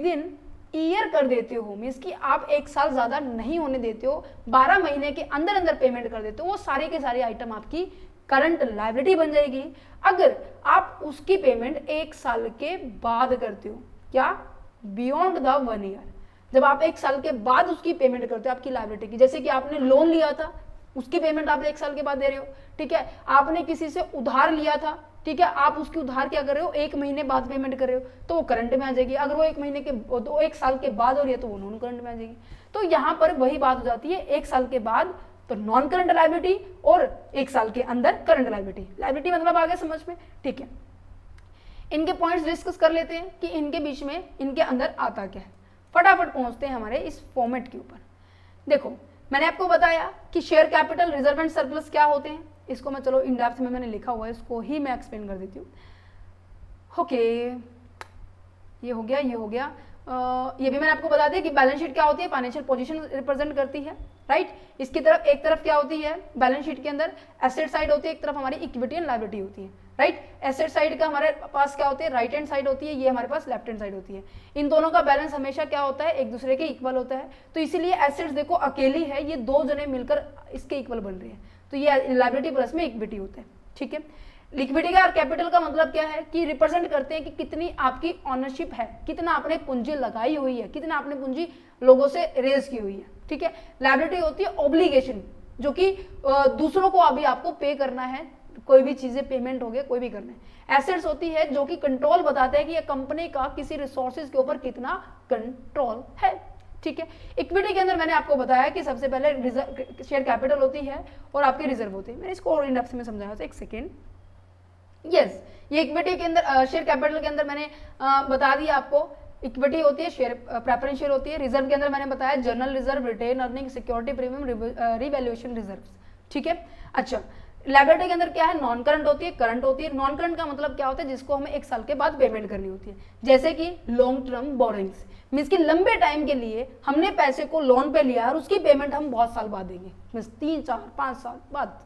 इन ईयर कर देते हो, मीन्स कि आप 1 साल ज्यादा नहीं होने देते हो, 12 महीने के अंदर अंदर पेमेंट कर देते हो, वो सारे के सारे आइटम आपकी करंट लायबिलिटी बन जाएगी। अगर आप उसकी पेमेंट 1 साल के बाद करते हो, क्या, बियॉन्ड द 1 ईयर, जब आप 1 साल के बाद उसकी पेमेंट करते हो आपकी लायबिलिटी की, जैसे कि आपने लोन लिया था उसकी पेमेंट आप 1 साल के बाद दे रहे हो, ठीक है, आपने किसी से उधार लिया था, ठीक है, आप उसकी उधार क्या कर रहे हो, 1 महीने बाद पेमेंट कर रहे हो, तो वो करंट में आ जाएगी। अगर वो 1 साल के बाद हो रही है तो वो नॉन करंट में आ जाएगी। तो यहाँ पर वही बात हो जाती है, 1 साल के बाद तो नॉन करंट लायबिलिटी और 1 साल के अंदर करंट लायबिलिटी। लायबिलिटी मतलब आ गया समझ में, ठीक है। इनके पॉइंट्स डिस्कस कर लेते हैं कि इनके बीच में इनके अंदर आता क्या है। फटाफट पहुंचते हैं हमारे इस फॉर्मेट के ऊपर। देखो मैंने आपको बताया कि share capital, reserve and surplus क्या होते हैं, इसको मैं चलो इन डेप्थ में मैंने लिखा हुआ है, इसको ही मैं एक्सप्लेन कर देती हूँ। ओके, ये हो गया, ये हो गया। ये भी मैंने आपको बता दिया कि बैलेंस शीट क्या होती है, फाइनेंशियल पोजीशन रिप्रेजेंट करती है, राइट। इसकी तरफ एक तरफ क्या होती है बैलेंस शीट के अंदर, एसेट साइड होती है, एक तरफ हमारी इक्विटी एंड लायबिलिटी होती है। राइट। एसेट साइड का हमारे पास क्या होती है, राइट हैंड साइड होती है, ये हमारे पास लेफ्ट हैंड साइड होती है। इन दोनों का बैलेंस हमेशा क्या होता है, एक दूसरे के इक्वल होता है। तो इसीलिए एसेट्स देखो अकेली है, ये दो जने मिलकर इसके इक्वल बन रही है, तो ये लायबिलिटी प्लस में इक्विटी होता है। ठीक है, लिक्विडिटी का और कैपिटल का मतलब क्या है कि रिप्रेजेंट करते हैं कि कितनी आपकी ऑनरशिप है, कितना आपने पूंजी लगाई हुई है, कितना आपने पूंजी लोगों से रेज की हुई है। ठीक है, लायबिलिटी होती है ऑब्लिगेशन, जो कि दूसरों को अभी आपको पे करना है, कोई भी चीजें पेमेंट हो गए, कोई भी करना है। एसेट्स होती है जो कि कंट्रोल बताते हैं कि ये कंपनी का किसी रिसोर्सेज के ऊपर कितना कंट्रोल है। ठीक है, इक्विटी के अंदर मैंने आपको बताया कि सबसे पहले शेयर कैपिटल होती है और आपके रिजर्व होते हैं। मैंने इसको और इन डेप्थ में समझाया था, एक सेकेंड। यस, ये इक्विटी के अंदर शेयर कैपिटल के अंदर मैंने बता दिया आपको, इक्विटी होती है, शेयर प्रेफरेंस शेयर होती है। रिजर्व के अंदर मैंने बताया general reserve, retained earning, security premium, revaluation reserve. ठीक है, अच्छा लायबिलिटी के अंदर क्या है, नॉन करंट होती है, करंट होती है। नॉन करंट का मतलब क्या होता है, जिसको हमें 1 साल के बाद पेमेंट करनी होती है, जैसे कि लॉन्ग टर्म बोरिंग्स, मीन्स कि लंबे टाइम के लिए हमने पैसे को लोन पे लिया और उसकी पेमेंट हम बहुत साल बाद देंगे, मीन्स 3, 4, 5 साल बाद।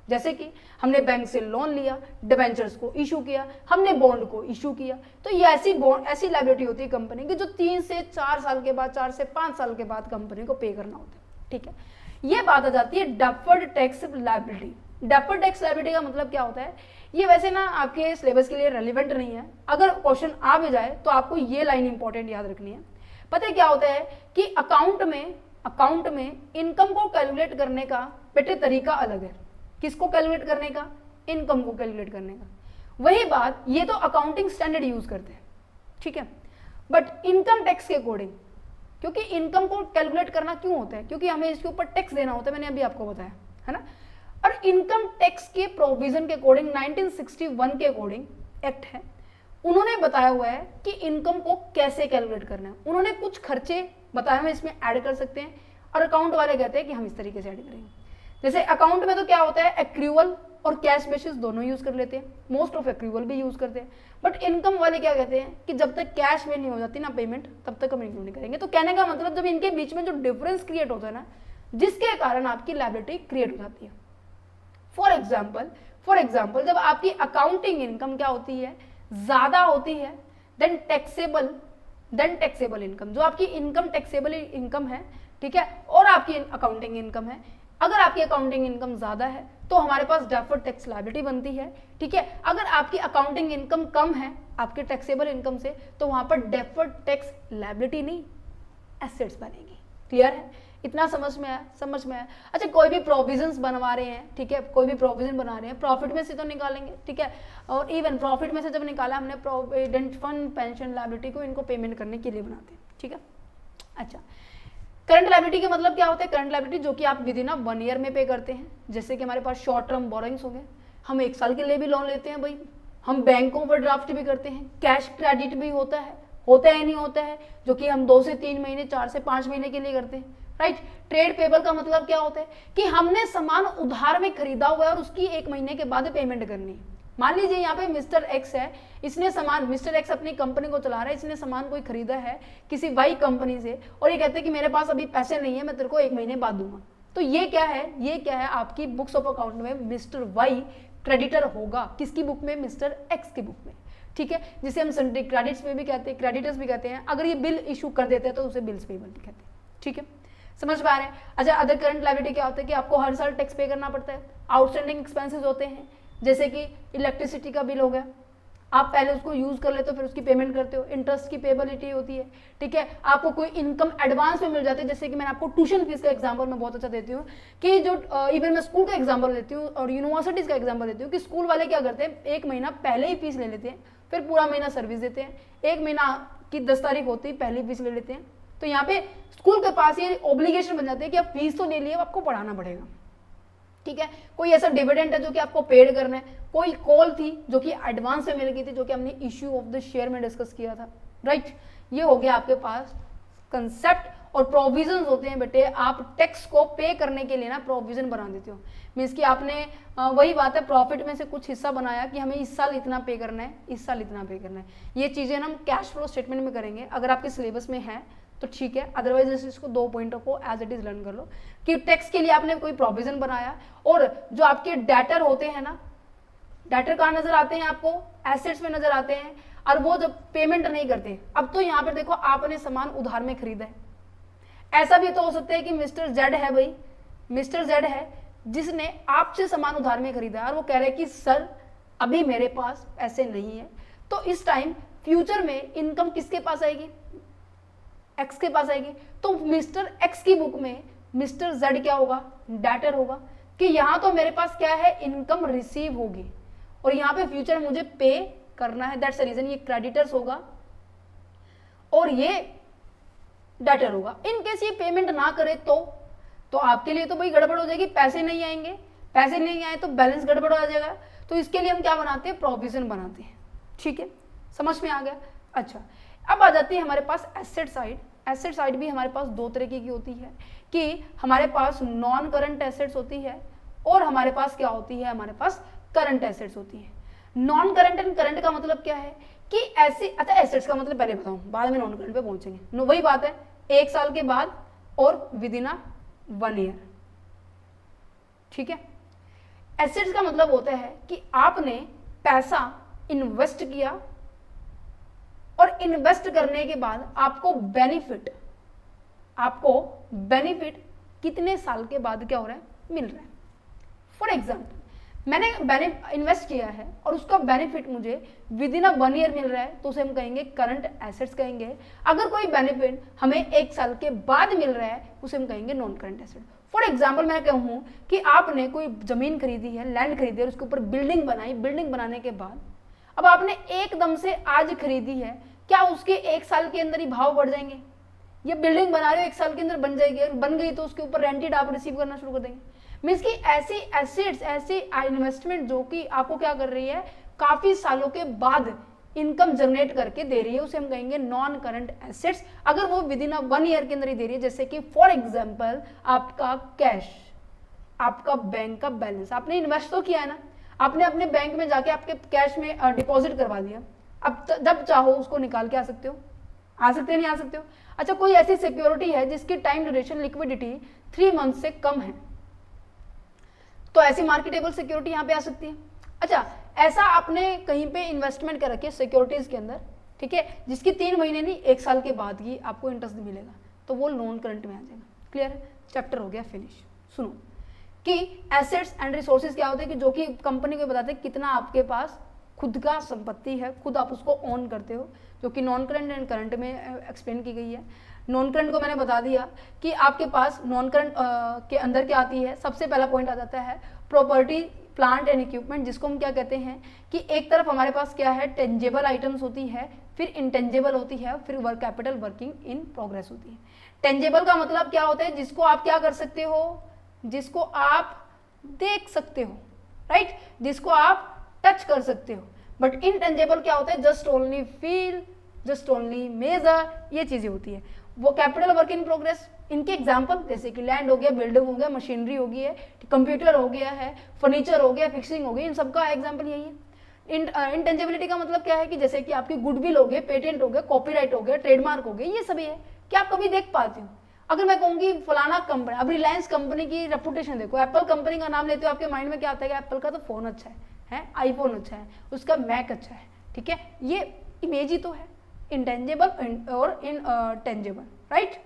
जैसे कि हमने बैंक से लोन लिया, डिबेंचर्स को इशू किया, हमने बॉन्ड को इशू किया, तो ये ऐसी लायबिलिटी होती है कंपनी की जो 3 से 4 साल के बाद, 4 से 5 साल के बाद कंपनी को पे करना होता है। ठीक है, ये बात आ जाती है deferred tax liability. Deferred tax liability का मतलब क्या होता है, ये वैसे ना आपके सिलेबस के लिए रेलिवेंट नहीं है, अगर क्वेश्चन आ भी जाए तो आपको ये लाइन इंपॉर्टेंट याद रखनी है। पता है क्या होता है कि अकाउंट में इनकम को कैलकुलेट करने का बेटे तरीका अलग है। किसको कैलकुलेट करने का, इनकम को कैलकुलेट करने का। वही बात ये तो अकाउंटिंग स्टैंडर्ड यूज करते हैं, ठीक है, बट इनकम टैक्स के अकॉर्डिंग, क्योंकि इनकम को कैलकुलेट करना क्यों होता है, क्योंकि हमें इसके ऊपर टैक्स देना होता है, मैंने अभी आपको बताया है ना। और इनकम टैक्स के प्रोविजन के अकॉर्डिंग 1961 के अकॉर्डिंग एक्ट है, उन्होंने बताया हुआ है कि इनकम को कैसे कैलकुलेट करना है। उन्होंने कुछ खर्चे बताए हुए इसमें ऐड कर सकते हैं, और अकाउंट वाले कहते हैं कि हम इस तरीके से ऐड करेंगे। जैसे अकाउंट में तो क्या होता है, एक्रूअल और कैश बेसिस दोनों यूज कर लेते हैं, मोस्ट ऑफ एक्रूअल भी यूज करते हैं, बट इनकम वाले क्या कहते हैं कि जब तक कैश में नहीं हो जाती ना पेमेंट, तब तक हम इंक्लूड नहीं करेंगे। तो कहने का मतलब जब इनके बीच में जो डिफरेंस क्रिएट होता है ना, जिसके कारण आपकी लायबिलिटी क्रिएट हो जाती है। फॉर एग्जाम्पल जब आपकी अकाउंटिंग इनकम क्या होती है, ज्यादा होती है देन टैक्सेबल इनकम, जो आपकी इनकम टैक्सेबल इनकम है, ठीक है, और आपकी अकाउंटिंग इनकम है। अगर आपकी अकाउंटिंग इनकम ज्यादा है तो हमारे पास डेफर्ड टैक्स लायबिलिटी बनती है, ठीक है। अगर आपकी अकाउंटिंग इनकम कम है आपके टैक्सेबल इनकम से, तो वहां पर डेफर्ड टैक्स लायबिलिटी नहीं, एसेट्स बनेगी। क्लियर है, इतना समझ में आया। अच्छा, कोई भी प्रोविजंस बनवा रहे हैं, ठीक है, कोई भी प्रोविजन बना रहे हैं, प्रॉफिट में से तो निकालेंगे, ठीक है, और इवन प्रॉफिट में से जब निकाला हमने प्रोविडेंट फंड, पेंशन लायबिलिटी को इनको पेमेंट करने के लिए बनाते हैं, ठीक है। अच्छा, करंट लायबिलिटी का मतलब क्या होता है, करंट लायबिलिटी जो कि आप विद इन 1 ईयर में पे करते हैं। जैसे कि हमारे पास शॉर्ट टर्म बोरोइंग्स हो गए, हम 1 साल के लिए भी लोन लेते हैं भाई, हम बैंकों पर ड्राफ्ट भी करते हैं, कैश क्रेडिट भी होता है नहीं होता है, जो कि हम 2 से 3 महीने, 4 से 5 महीने के लिए करते हैं, राइट। ट्रेड पेबल का मतलब क्या होता है कि हमने सामान उधार में खरीदा हुआ है और उसकी 1 महीने के बाद पेमेंट करनी है। मान लीजिए यहाँ पे मिस्टर एक्स है, इसने सामान, मिस्टर एक्स अपनी कंपनी को चला रहा है, इसने सामान कोई खरीदा है किसी वाई कंपनी से, और ये कहते हैं कि मेरे पास अभी पैसे नहीं है, मैं तेरे को 1 महीने बाद दूंगा। तो ये क्या है, आपकी बुक्स ऑफ अकाउंट में मिस्टर वाई क्रेडिटर होगा, किसकी बुक में, मिस्टर एक्स की बुक में, ठीक है, जिसे हम सन्ड्री क्रेडिट्स में भी कहते हैं, क्रेडिटर्स भी कहते हैं। अगर ये बिल इशू कर देते हैं तो उसे बिल्स पेबल भी कहते हैं, ठीक है, समझ पा रहे हैं। अच्छा, अदर करंट लायबिलिटी क्या होता है कि आपको हर साल टैक्स पे करना पड़ता है। आउटस्टैंडिंग एक्सपेंसेस होते हैं, जैसे कि इलेक्ट्रिसिटी का बिल हो गया, आप पहले उसको यूज कर लेते हो, फिर उसकी पेमेंट करते हो। इंटरेस्ट की पेबिलिटी होती है, ठीक है, आपको कोई इनकम एडवांस में मिल जाती है, जैसे कि मैंने आपको ट्यूशन फीस का एग्जांपल मैं बहुत अच्छा देती हूँ, कि जो इवन मैं स्कूल का एग्जांपल देती हूँ और यूनिवर्सिटीज का एग्जांपल देती हूँ, कि स्कूल वाले क्या करते हैं, 1 महीना पहले ही फीस ले लेते हैं, फिर पूरा महीना सर्विस देते हैं। 1 महीना की 10 तारीख होती है पहली फीस ले लेते हैं। तो यहाँ पे स्कूल के पास ये ऑब्लिगेशन बन जाती है कि आप फीस तो ले लिए, आपको पढ़ाना पड़ेगा, ठीक है। कोई ऐसा डिविडेंड है जो कि आपको पेड करना है, कोई कॉल थी जो कि एडवांस में मिल गई थी, जो कि हमने इश्यू ऑफ द शेयर में डिस्कस किया था, राइट। ये हो गया आपके पास कंसेप्ट। और प्रोविजंस होते हैं बेटे, आप टैक्स को पे करने के लिए ना प्रोविजन बना देते हो, मीन्स कि आपने वही बात है, प्रॉफिट में से कुछ हिस्सा बनाया कि हमें इस साल इतना पे करना है, इस साल इतना पे करना है। ये चीजें हम कैश फ्लो स्टेटमेंट में करेंगे, अगर आपके सिलेबस में है तो ठीक है, अदरवाइज इसको 2 पॉइंटों को एज इट इज लर्न कर लो कि टैक्स के लिए आपने कोई प्रोविजन बनाया, और जो आपके डेटर होते हैं ना, डेटर कहाँ नजर आते हैं आपको, एसेट्स में नजर आते हैं, और वो जब पेमेंट नहीं करते। अब तो यहाँ पर देखो आपने सामान उधार में खरीदा है, ऐसा भी तो हो सकता है कि मिस्टर जेड है भाई, मिस्टर जेड है जिसने आपसे सामान उधार में खरीदा है और वो कह रहे हैं कि सर अभी मेरे पास पैसे नहीं है। तो इस टाइम फ्यूचर में इनकम किसके पास आएगी, एक्स के पास आएगी। तो मिस्टर एक्स की बुक में मिस्टर जेड क्या होगा, डेटर होगा, कि यहां तो मेरे पास क्या है, इनकम रिसीव होगी और यहां पे फ्यूचर मुझे पे करना है, दैट्स द रीजन ये क्रेडिटर्स होगा और ये डेटर होगा। इन केस ये पेमेंट ना करे तो आपके लिए तो भाई गड़बड़ हो जाएगी, पैसे नहीं आएंगे, पैसे नहीं आए तो बैलेंस गड़बड़ हो जाएगा। तो इसके लिए हम क्या बनाते हैं, प्रोविजन बनाते हैं। ठीक है, समझ में आ गया। अच्छा, अब आ जाती है हमारे पास एसेट साइड। एसेट साइड भी हमारे पास दो तरीके की होती है कि हमारे पास नॉन करंट एसेट्स होती है और हमारे पास क्या होती है, हमारे पास करंट एसेट्स होती है। नॉन करंट एंड करंट का मतलब क्या है कि ऐसी, अच्छा एसेट्स का मतलब पहले बताऊं, बाद में नॉन करंट पे पहुंचेंगे। वही बात है, 1 साल के बाद और विद इन 1 ईयर। ठीक है, एसेट्स का मतलब होता है कि आपने पैसा इन्वेस्ट किया और इन्वेस्ट करने के बाद आपको बेनिफिट कितने साल के बाद क्या हो रहा है, मिल रहा है। फॉर एग्जाम्पल मैंने इन्वेस्ट किया है और उसका बेनिफिट मुझे विद इन 1 ईयर मिल रहा है तो उसे हम कहेंगे करंट एसेट्स कहेंगे। अगर कोई बेनिफिट हमें 1 साल के बाद मिल रहा है उसे हम कहेंगे non current asset. For example मैं कहूँ कि आपने कोई जमीन खरीदी है, लैंड खरीदी है और उसके ऊपर बिल्डिंग बनाई, बिल्डिंग बनाने के बाद अब आपने एकदम से आज खरीदी है, क्या उसके 1 साल के अंदर ही भाव बढ़ जाएंगे? ये बिल्डिंग बना रहे हो 1 साल के अंदर बन जाएगी, और बन गई तो उसके ऊपर रेंटेड आप रिसीव करना शुरू कर देंगे। मीन्स की ऐसी एसेट्स, ऐसी इन्वेस्टमेंट जो कि आपको क्या कर रही है, काफी सालों के बाद इनकम जनरेट करके दे रही है, उसे हम कहेंगे नॉन करंट एसेट्स। अगर वो विद इन 1 ईयर के अंदर ही दे रही है, जैसे कि फॉर एग्जाम्पल आपका कैश, आपका बैंक का बैलेंस, आपने इन्वेस्ट तो किया है ना, आपने अपने बैंक में जाके आपके कैश में डिपॉजिट करवा दिया, अब जब चाहो उसको निकाल के आ सकते हो, आ सकते हो नहीं आ सकते हो। अच्छा, कोई ऐसी सिक्योरिटी है जिसकी टाइम ड्यूरेशन लिक्विडिटी 3 मंथ से कम है, तो ऐसी मार्केटेबल सिक्योरिटी यहाँ पे आ सकती है। अच्छा, ऐसा आपने कहीं पे इन्वेस्टमेंट कर रखी है सिक्योरिटीज के अंदर, ठीक है, जिसकी 3 महीने नहीं 1 साल के बाद ही आपको इंटरेस्ट मिलेगा, तो वो नॉन करंट में आ जाएगा। क्लियर है, चैप्टर हो गया फिनिश। सुनो कि एसेट्स एंड रिसोर्सेज क्या होते हैं कि जो कि कंपनी को बताते हैं कितना आपके पास खुद का संपत्ति है, खुद आप उसको ओन करते हो, जो कि नॉन करंट एंड करंट में एक्सप्लेन की गई है। नॉन करंट को मैंने बता दिया कि आपके पास नॉन करंट के अंदर क्या आती है, सबसे पहला पॉइंट आ जाता है प्रॉपर्टी, प्लांट एंड इक्विपमेंट, जिसको हम क्या कहते हैं कि एक तरफ हमारे पास क्या है, टेंजेबल आइटम्स होती है, फिर इंटेंजेबल होती है, फिर work capital, working in progress होती है। टेंजेबल का मतलब क्या होता है, जिसको आप क्या कर सकते हो, जिसको आप देख सकते हो, राइट, जिसको आप टच कर सकते हो। बट इनटेंजेबल क्या होता है, just only feel, just only measure, ये चीजें होती है। वो कैपिटल, वर्क इन प्रोग्रेस, इनके एग्जांपल जैसे कि लैंड हो गया, बिल्डिंग हो गया, मशीनरी हो गई है, कंप्यूटर हो गया है, फर्नीचर हो गया, फिक्सिंग हो गई, इन सबका एग्जांपल यही है। इंटेंजिबिलिटी का मतलब क्या है कि जैसे कि आपकी गुडविल हो गए, पेटेंट हो गया, कॉपीराइट हो गया, ट्रेडमार्क हो गया, ये सभी है कि आप कभी देख पाते हो। अगर मैं कहूँगी फलाना कंपनी, अब रिलायंस कंपनी की रेपुटेशन देखो, एप्पल कंपनी का नाम लेते हो आपके माइंड में क्या आता है कि एप्पल का तो फोन अच्छा है, आईफोन अच्छा है, उसका मैक अच्छा है, ठीक है, ये इमेज ही तो है, इंटेंजिबल और इनटेंजिबल, राइट।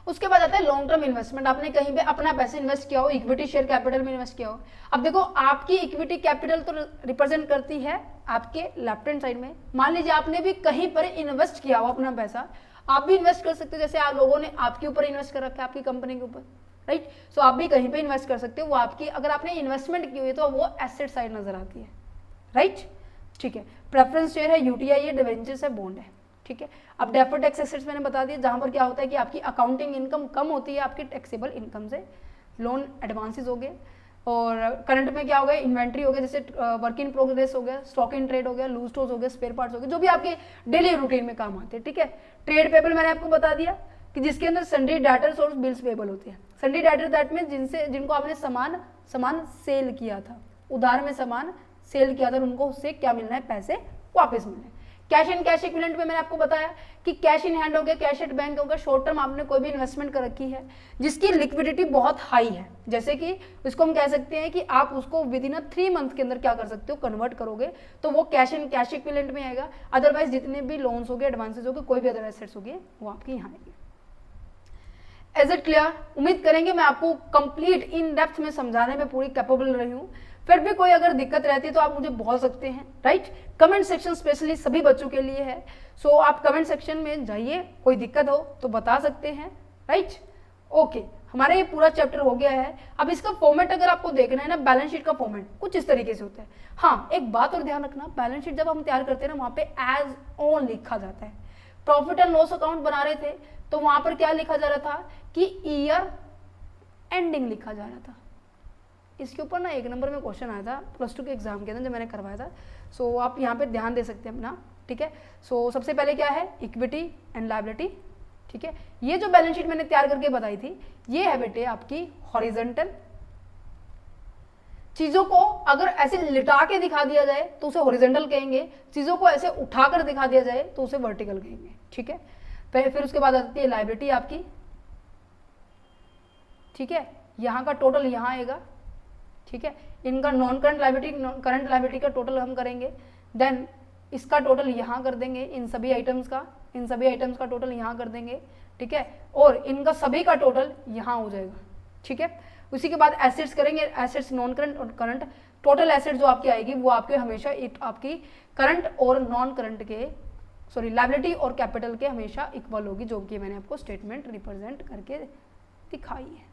उसके बाद आता है लॉन्ग टर्म इन्वेस्टमेंट, आपने कहीं पे अपना पैसे इन्वेस्ट किया हो, इक्विटी शेयर कैपिटल में इन्वेस्ट किया हो। अब देखो आपकी इक्विटी कैपिटल तो रिप्रेजेंट करती है आपके लेफ्ट हैंड साइड में, मान लीजिए आपने भी कहीं पर इन्वेस्ट किया हो अपना पैसा, आप भी इन्वेस्ट कर सकते हो, जैसे आप लोगों ने आपके ऊपर इन्वेस्ट कर रखा है, आपकी कंपनी के ऊपर, राइट। सो आप भी कहीं पे इन्वेस्ट कर सकते हो, वो आपकी, अगर आपने इन्वेस्टमेंट की हुई है तो वो एसेट साइड नजर आती है, राइट, ठीक है। प्रेफरेंस शेयर है, यूटीआई है, डिवेंचर्स है, बॉन्ड है, ठीक है। अब डेफर्ड टैक्स एसेट्स मैंने बता दिया, जहां पर क्या होता है कि आपकी अकाउंटिंग इनकम कम होती है आपकी टैक्सेबल इनकम से, लोन एडवांसेस हो गए, और करंट में क्या हो गया, इन्वेंट्री हो गया, जैसे वर्क इन प्रोग्रेस हो गया, स्टॉक इन ट्रेड हो गया, लूज स्टॉक्स हो गया, स्पेयर पार्ट्स हो गए, जो भी आपके डेली रूटीन में काम आते हैं, ठीक है। ट्रेड पेबल मैंने आपको बता दिया कि जिसके अंदर सन्ड्री डेटर्स और बिल्स पेबल होती है। सन्ड्री डेटर दैट मीन जिनको आपने सामान सेल किया था, उधार में सामान सेल किया था, उनको उससे क्या मिलना है, पैसे वापस मिलना है। कैश एंड कैश इक्विवेलेंट में मैंने आपको बताया कि कैश इन हैंड हो गया, कैश एट बैंक हो गया, शॉर्ट टर्म आपने कोई भी इन्वेस्टमेंट कर रखी है जिसकी लिक्विडिटी बहुत हाई है, जैसे कि इसको हम कह सकते हैं कि आप उसको विद इन 3 मंथ के अंदर क्या कर सकते हो, कन्वर्ट करोगे तो वो कैश एंड कैश इक्विवेलेंट में आएगा। अदरवाइज जितने भी लोन्स हो गए, एडवांसेस हो गए, कोई भी अदर एसेट्स हो गए, वो आपके यहाँ आएंगे। Is it clear? उम्मीद करेंगे मैं आपको कंप्लीट इन डेप्थ में समझाने में पूरी कैपेबल रही हूँ। फिर भी कोई अगर दिक्कत रहती है तो आप मुझे बोल सकते हैं, राइट। कमेंट सेक्शन स्पेशली सभी बच्चों के लिए है, सो आप कमेंट सेक्शन में जाइए, कोई दिक्कत हो तो बता सकते हैं, राइट। ओके, हमारा ये पूरा चैप्टर हो गया है। अब इसका फॉर्मेट अगर आपको देखना है ना, बैलेंस शीट का फॉर्मेट कुछ इस तरीके से होता है। हाँ, एक बात और ध्यान रखना, बैलेंस शीट जब हम तैयार करते हैं ना, वहाँ पे एज ऑन लिखा जाता है। प्रॉफिट एंड लॉस अकाउंट बना रहे थे तो वहां पर क्या लिखा जा रहा था कि ईयर एंडिंग लिखा जा रहा था। इसके ऊपर ना 1 नंबर में क्वेश्चन आया था +2 के एग्जाम के अंदर जब मैंने करवाया था, सो आप यहाँ पे ध्यान दे सकते हैं अपना, ठीक है। सो सबसे पहले क्या है, इक्विटी एंड लायबिलिटी, ठीक है। ये जो बैलेंस शीट मैंने तैयार करके बताई थी, ये है बेटे आपकी हॉरिजॉन्टल। चीजों को अगर ऐसे लिटा के दिखा दिया जाए तो उसे हॉरिजॉन्टल कहेंगे, चीजों को ऐसे उठाकर दिखा दिया जाए तो उसे वर्टिकल कहेंगे, ठीक है। फिर उसके बाद आती है लायबिलिटी आपकी, ठीक है। यहाँ का टोटल यहाँ आएगा, ठीक है। इनका non current liability, current liability का टोटल हम करेंगे, देन इसका टोटल यहाँ कर देंगे, इन सभी आइटम्स का टोटल यहाँ कर देंगे, ठीक है। और इनका सभी का टोटल यहाँ हो जाएगा, ठीक है। उसी के बाद एसेट्स करेंगे, एसेट्स नॉन करंट और करंट। टोटल एसेट जो आपकी आएगी वो आपके हमेशा आपकी करंट और नॉन करंट के, सॉरी, लायबिलिटी और कैपिटल के हमेशा इक्वल होगी, जो कि मैंने आपको स्टेटमेंट रिप्रेजेंट करके दिखाई है।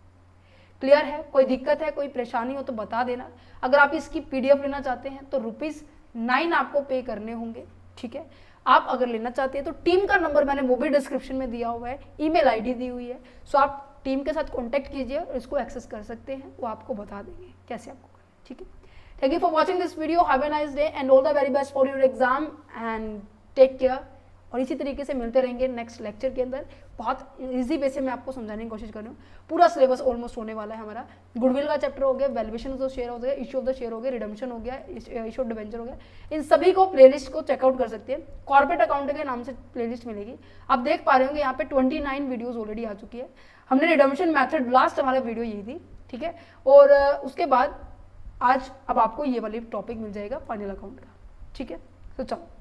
क्लियर है? कोई दिक्कत है, कोई परेशानी हो तो बता देना। अगर आप इसकी PDF लेना चाहते हैं तो ₹9 आपको पे करने होंगे, ठीक है। आप अगर लेना चाहते हैं तो टीम का नंबर मैंने वो भी डिस्क्रिप्शन में दिया हुआ है, ईमेल ID दी हुई है, सो आप टीम के साथ कॉन्टैक्ट कीजिए और इसको एक्सेस कर सकते हैं, वो आपको बता देंगे कैसे आपको करना है, ठीक है। Thank you for watching this video, have a nice day and all the very best for your exam and take care. और इसी तरीके से मिलते रहेंगे नेक्स्ट लेक्चर के अंदर। बहुत इजी वे से मैं आपको समझाने की कोशिश कर रही हूँ। पूरा सिलेबस ऑलमोस्ट होने वाला है हमारा। गुडविल का चैप्टर हो गया, वैल्यूएशन ऑफ द शेयर हो गया, इश्यू ऑफ द शेयर हो गया, रिडम्पशन हो गया, इश्यू ऑफ डिबेंचर हो गया। इन सभी को प्लेलिस्ट को चेकआउट कर सकते हैं, कॉर्पोरेट अकाउंट के नाम से प्लेलिस्ट मिलेगी। आप देख पा रहे होंगे यहाँ पे 29 वीडियोज ऑलरेडी आ चुकी है। हमने रिडम्पशन मैथड, लास्ट हमारा वीडियो यही थी, ठीक है। और उसके बाद आज अब आपको ये वाली टॉपिक मिल जाएगा फाइनल अकाउंट का, ठीक है। तो चलो।